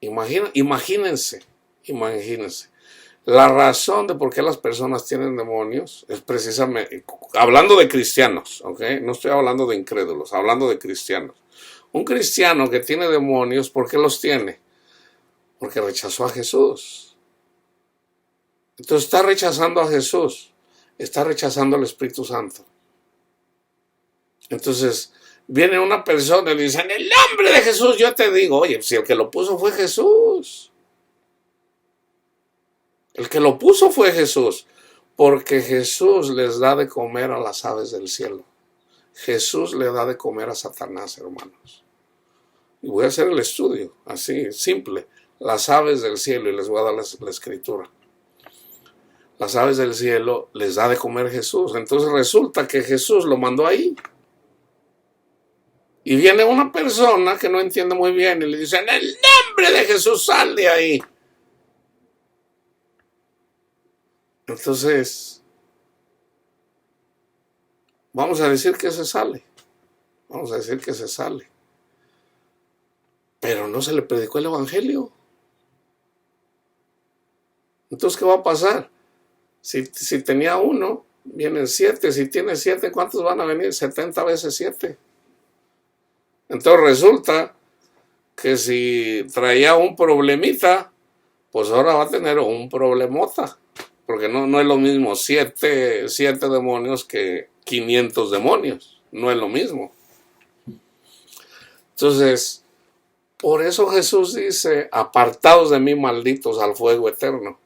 S1: imagínense. La razón de por qué las personas tienen demonios es precisamente, hablando de cristianos, ¿ok? No estoy hablando de incrédulos, hablando de cristianos. Un cristiano que tiene demonios, ¿por qué los tiene? Porque rechazó a Jesús. Entonces está rechazando a Jesús, está rechazando al Espíritu Santo. Entonces viene una persona y le dice, en el nombre de Jesús yo te digo, oye, si el que lo puso fue Jesús. El que lo puso fue Jesús, porque Jesús les da de comer a las aves del cielo. Jesús le da de comer a Satanás, hermanos. Y voy a hacer el estudio, así, simple. Las aves del cielo, y les voy a dar la escritura. Las aves del cielo les da de comer Jesús. Entonces resulta que Jesús lo mandó ahí. Y viene una persona que no entiende muy bien y le dice, en el nombre de Jesús, sal de ahí. Entonces, vamos a decir que se sale. Vamos a decir que se sale. Pero no se le predicó el evangelio. Entonces, ¿qué va a pasar? Si tenía uno, vienen 7. Si tiene 7, ¿cuántos van a venir? 70 veces 7. Entonces resulta que si traía un problemita, pues ahora va a tener un problemota. Porque no es lo mismo 7 demonios que 500 demonios. No es lo mismo. Entonces, por eso Jesús dice, apartaos de mí, malditos, al fuego eterno.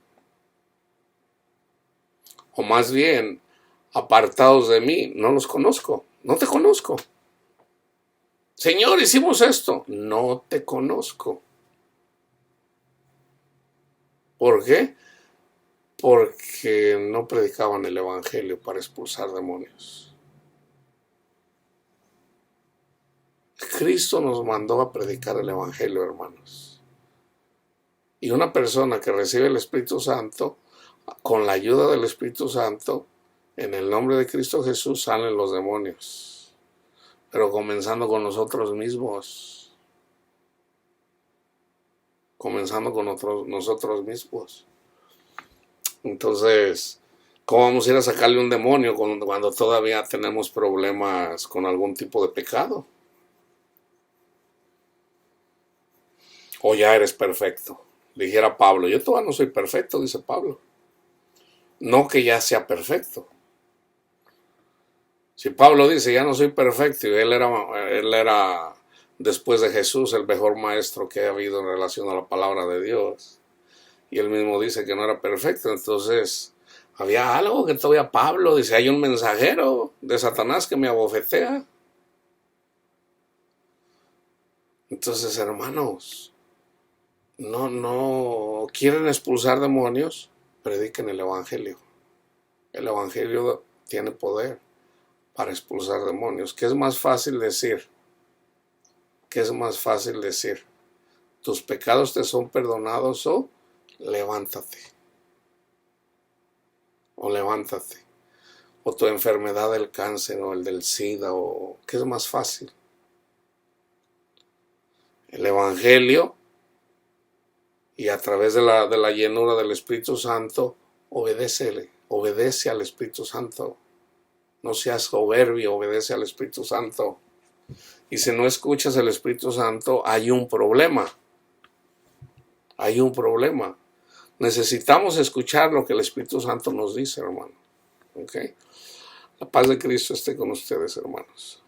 S1: O más bien, apartaos de mí, no los conozco, no te conozco. Señor, hicimos esto, no te conozco. ¿Por qué? Porque no predicaban el evangelio para expulsar demonios. Cristo nos mandó a predicar el evangelio, hermanos. Y una persona que recibe el Espíritu Santo, con la ayuda del Espíritu Santo, en el nombre de Cristo Jesús salen los demonios. Pero comenzando con nosotros mismos. Comenzando con nosotros mismos. Entonces, ¿cómo vamos a ir a sacarle un demonio cuando todavía tenemos problemas con algún tipo de pecado? O ya eres perfecto. Dijera Pablo, yo todavía no soy perfecto, dice Pablo. No que ya sea perfecto. Si Pablo dice, ya no soy perfecto, y él era después de Jesús el mejor maestro que ha habido en relación a la palabra de Dios, y él mismo dice que no era perfecto, entonces había algo que todavía Pablo dice, hay un mensajero de Satanás que me abofetea. Entonces, hermanos, no quieren expulsar demonios, prediquen el evangelio. El evangelio tiene poder para expulsar demonios. ¿Qué es más fácil decir? ¿Qué es más fácil decir? ¿Tus pecados te son perdonados o levántate? O levántate. O tu enfermedad del cáncer o el del SIDA. O ¿qué es más fácil? El evangelio, y a través de la llenura del Espíritu Santo, obedece al Espíritu Santo. No seas soberbio, obedece al Espíritu Santo. Y si no escuchas al Espíritu Santo, hay un problema. Hay un problema. Necesitamos escuchar lo que el Espíritu Santo nos dice, hermano. ¿Ok? La paz de Cristo esté con ustedes, hermanos.